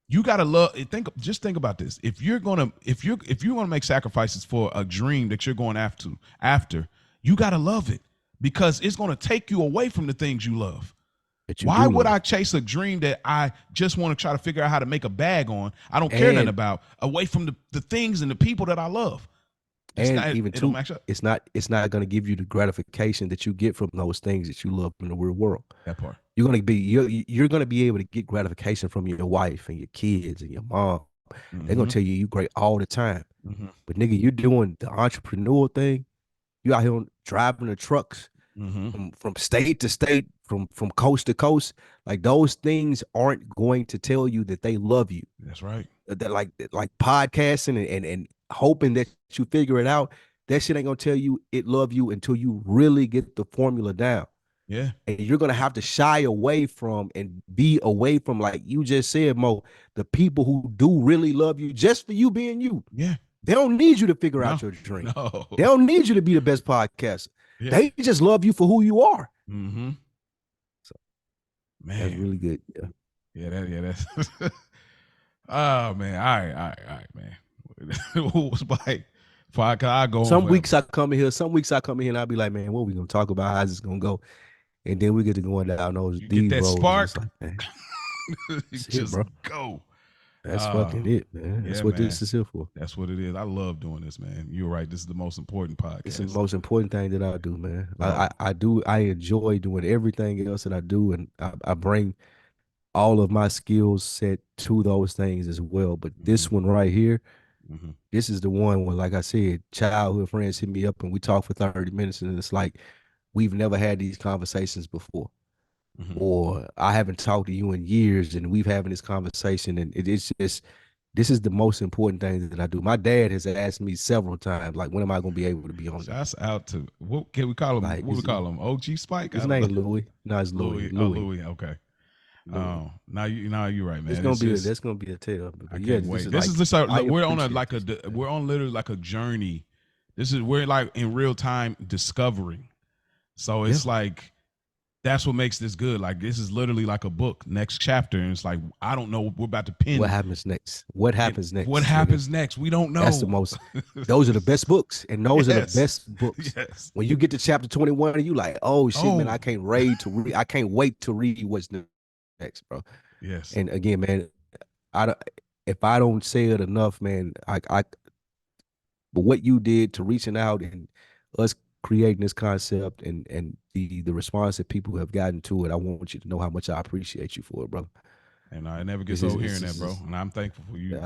you gotta love. Just think about this. If you're gonna make sacrifices for a dream that you're going after, you gotta love it because it's gonna take you away from the things you love. Why would I chase a dream that I just want to try to figure out how to make a bag on? I don't care nothing about, away from the things and the people that I love. It's not going to give you the gratification that you get from those things that you love in the real world. That part. You're going to be able to get gratification from your wife and your kids and your mom. They're going to tell you great all the time. But nigga, you're doing the entrepreneur thing. You out here driving the trucks from state to state, from coast to coast. Like, those things aren't going to tell you that they love you. That's right. That like podcasting and hoping that you figure it out, that shit ain't gonna tell you it love you until you really get the formula down. Yeah. And you're gonna have to shy away from and be away from, like you just said, Mo, the people who do really love you just for you being you. Yeah. They don't need you to figure out your dream. No. They don't need you to be the best podcaster. Yeah. They just love you for who you are. So, man, that's really good. That's oh man. All right, man. Like, I go some weeks I come in here and I'll be like, man, what we gonna talk about? How's this gonna go? And then we get to going down those deep roads. Spark. Like, just bro. Go. That's fucking it, man. That's Yeah, what man. this is here for. That's what it is. I love doing this, man. You're right. This is the most important It's the podcast. most important thing that I do, man. Bro. I enjoy doing everything else that I do, and I bring all of my skills set to those things as well. But this one right here, this is the one where, like I said, childhood friends hit me up and we talk for 30 minutes, and it's like we've never had these conversations before. Or I haven't talked to you in years and we've having this conversation, and it's just this is the most important thing that I do. My dad has asked me several times, like, when am I gonna be able to be on Shouts out to what can we call him? Like, What we call him? OG Spike? his I don't name know. Louis. No, it's Louis. Louis. Oh, Louis. Okay. Louis. Now you're right, man. It's gonna be just, that's gonna be a tale. But I yeah, can't wait. this is just like, I we're on a appreciate this. we're on literally like a journey. We're like in real time discovering. So it's like that's what makes this good. Like this is literally like a book, next chapter, and it's like I don't know. We're about to pin What happens next? What happens next? What happens next? We don't know. That's the most. Those are the best books, and those are the Yes. best books. Yes. When you get to chapter 21, and you like, oh shit, man, Oh. I can't wait to read. I can't wait to read what's next, bro. Yes. And again, man, if I don't say it enough, man, but what you did to reaching out and us creating this concept and the response that people have gotten to it, I want you to know how much I appreciate you for it, brother. And I never get This is- old hearing this that, bro. is- And I'm thankful for you.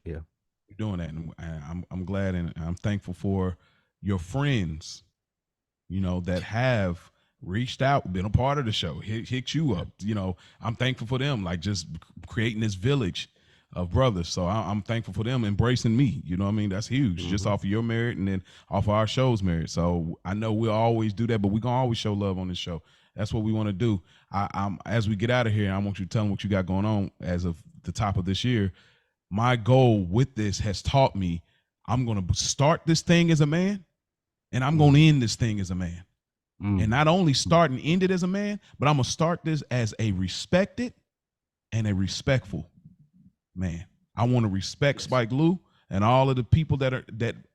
Yeah. You're doing that, and I'm glad, and I'm thankful for your friends, that have reached out, been a part of the show, hit you up. I'm thankful for them, like just creating this village of brothers. So I'm thankful for them embracing me. You know what I mean? That's huge, just off of your merit and then off of our show's merit. So I know we'll always do that, but we're gonna always show love on this show. That's what we want to do. I'm as we get out of here, I want you to tell them what you got going on as of the top of this year. My goal with this has taught me I'm going to start this thing as a man, and I'm going to end this thing as a man. And not only start and end it as a man, but I'm going to start this as a respected and a respectful man. I want to respect Spike Lee and all of the people that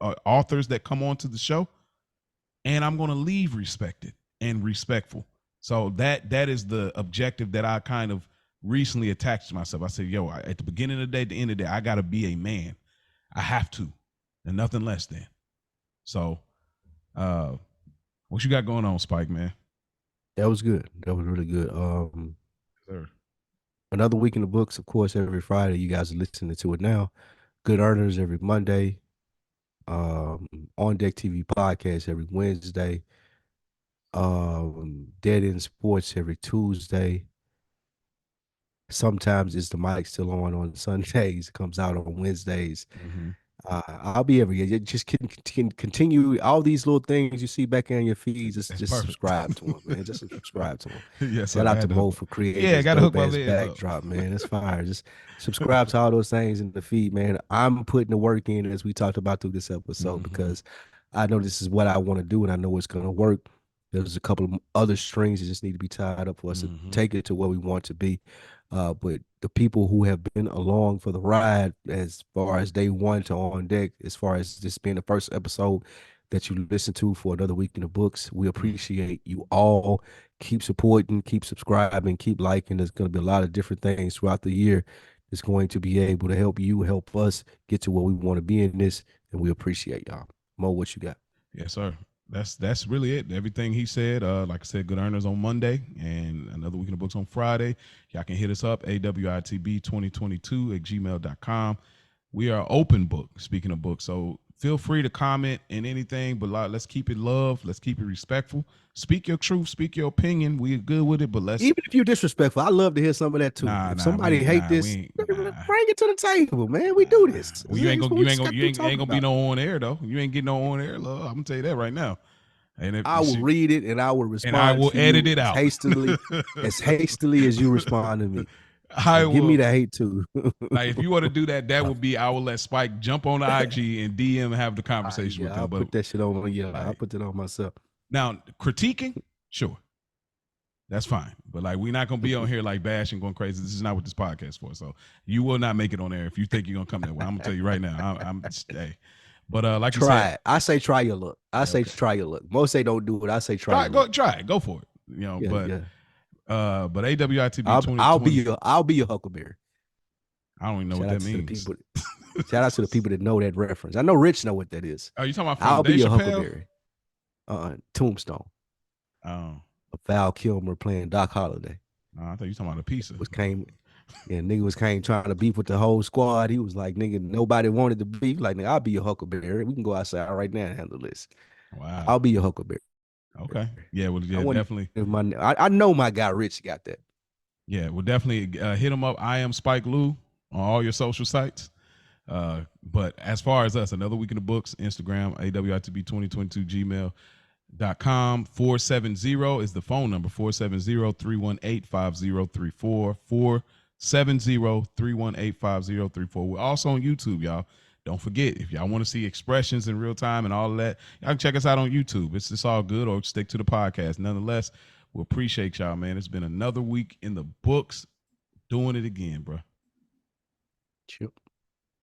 are authors that come onto the show, and I'm going to leave respected and respectful. So that is the objective that I kind of recently attached to myself. I said, yo, at the beginning of the day, at the end of the day, I got to be a man. I have to, and nothing less than. So what you got going on, Spike, man? That was good. That was really good. Sir. Another week in the books, of course, every Friday. You guys are listening to it now. Good Earners every Monday. On Deck TV podcast every Wednesday. DeadEnd Sports every Tuesday. Sometimes it's the mic still on Sundays. It comes out on Wednesdays. I'll be every year. Just can continue all these little things you see back in your feeds. Just perfect. subscribe to them, man. Just subscribe to them. Yes, Shout out to Mo for creating Yeah, this gotta hook my dope-ass legs up. backdrop, man. It's fire. Just subscribe to all those things in the feed, man. I'm putting the work in, as we talked about through this episode, because I know this is what I want to do, and I know it's going to work. There's a couple of other strings that just need to be tied up for us to take it to where we want to be. But the people who have been along for the ride, as far as day one to On Deck, as far as this being the first episode that you listen to for another week in the books, we appreciate you all. Keep supporting, keep subscribing, keep liking. There's going to be a lot of different things throughout the year that's going to be able to help you, help us get to where we want to be in this, and we appreciate y'all. Mo, what you got? Yes, sir. That's really it. Everything he said. Like I said, Good Earners on Monday and another week in the books on Friday. Y'all can hit us up, awitb2022@gmail.com. We are open book, speaking of books. So feel free to comment in anything, but let's keep it love. Let's keep it respectful. Speak your truth, speak your opinion. We're good with it, but let's Even if you're disrespectful, I love to hear some of that too. If somebody hate this, bring it to the table, man. We do this. Well, you ain't gonna be no on air though. You ain't getting no on air, love. I'm gonna tell you that right now. And if I will read it and I will respond. and I will to edit you it out hastily, as hastily as you respond to me. I Give me will- the hate too. Like if you want to do that, that would be I will let Spike jump on the IG and DM and have the conversation with him. I'll But put that shit on. Yeah, I'll put that on myself. now critiquing, sure, that's fine. But like we're not gonna be on here like bashing, going crazy. This is not what this podcast is for. So you will not make it on air if you think you're gonna come that way. I'm gonna tell you right now. I'm hey. But like you Try said, it. I say try your luck. I say try your luck. Most say don't do it. I say try. Your luck. try it, go for it. Yeah, but yeah. but AWITB I'll be your Huckleberry. I don't even know what that means. Shout out to the people that know that reference. I know Rich know what that is. Are you talking about I'll from be Dave your Chappelle? Huckleberry. Tombstone. Oh, Val Kilmer playing Doc Holliday. no, I thought you were talking about a pizza. Nigga was trying to beef with the whole squad. He was like, nigga, nobody wanted to beef. Like, nigga, I'll be your Huckleberry. We can go outside right now and handle this. Wow. I'll be your Huckleberry. Okay. Yeah, well, yeah, definitely. I know my guy Rich got that. Yeah, well, definitely hit him up. I am Spike Lou on all your social sites. But as far as us, another week in the books, Instagram, awitb2022gmail.com. 470 is the phone number, 470-318-5034, 470-318-5034. We're also on YouTube, y'all. Don't forget, if y'all want to see expressions in real time and all of that, y'all can check us out on YouTube. It's all good, or stick to the podcast. Nonetheless, we appreciate y'all, man. It's been another week in the books, doing it again, bro. Chip.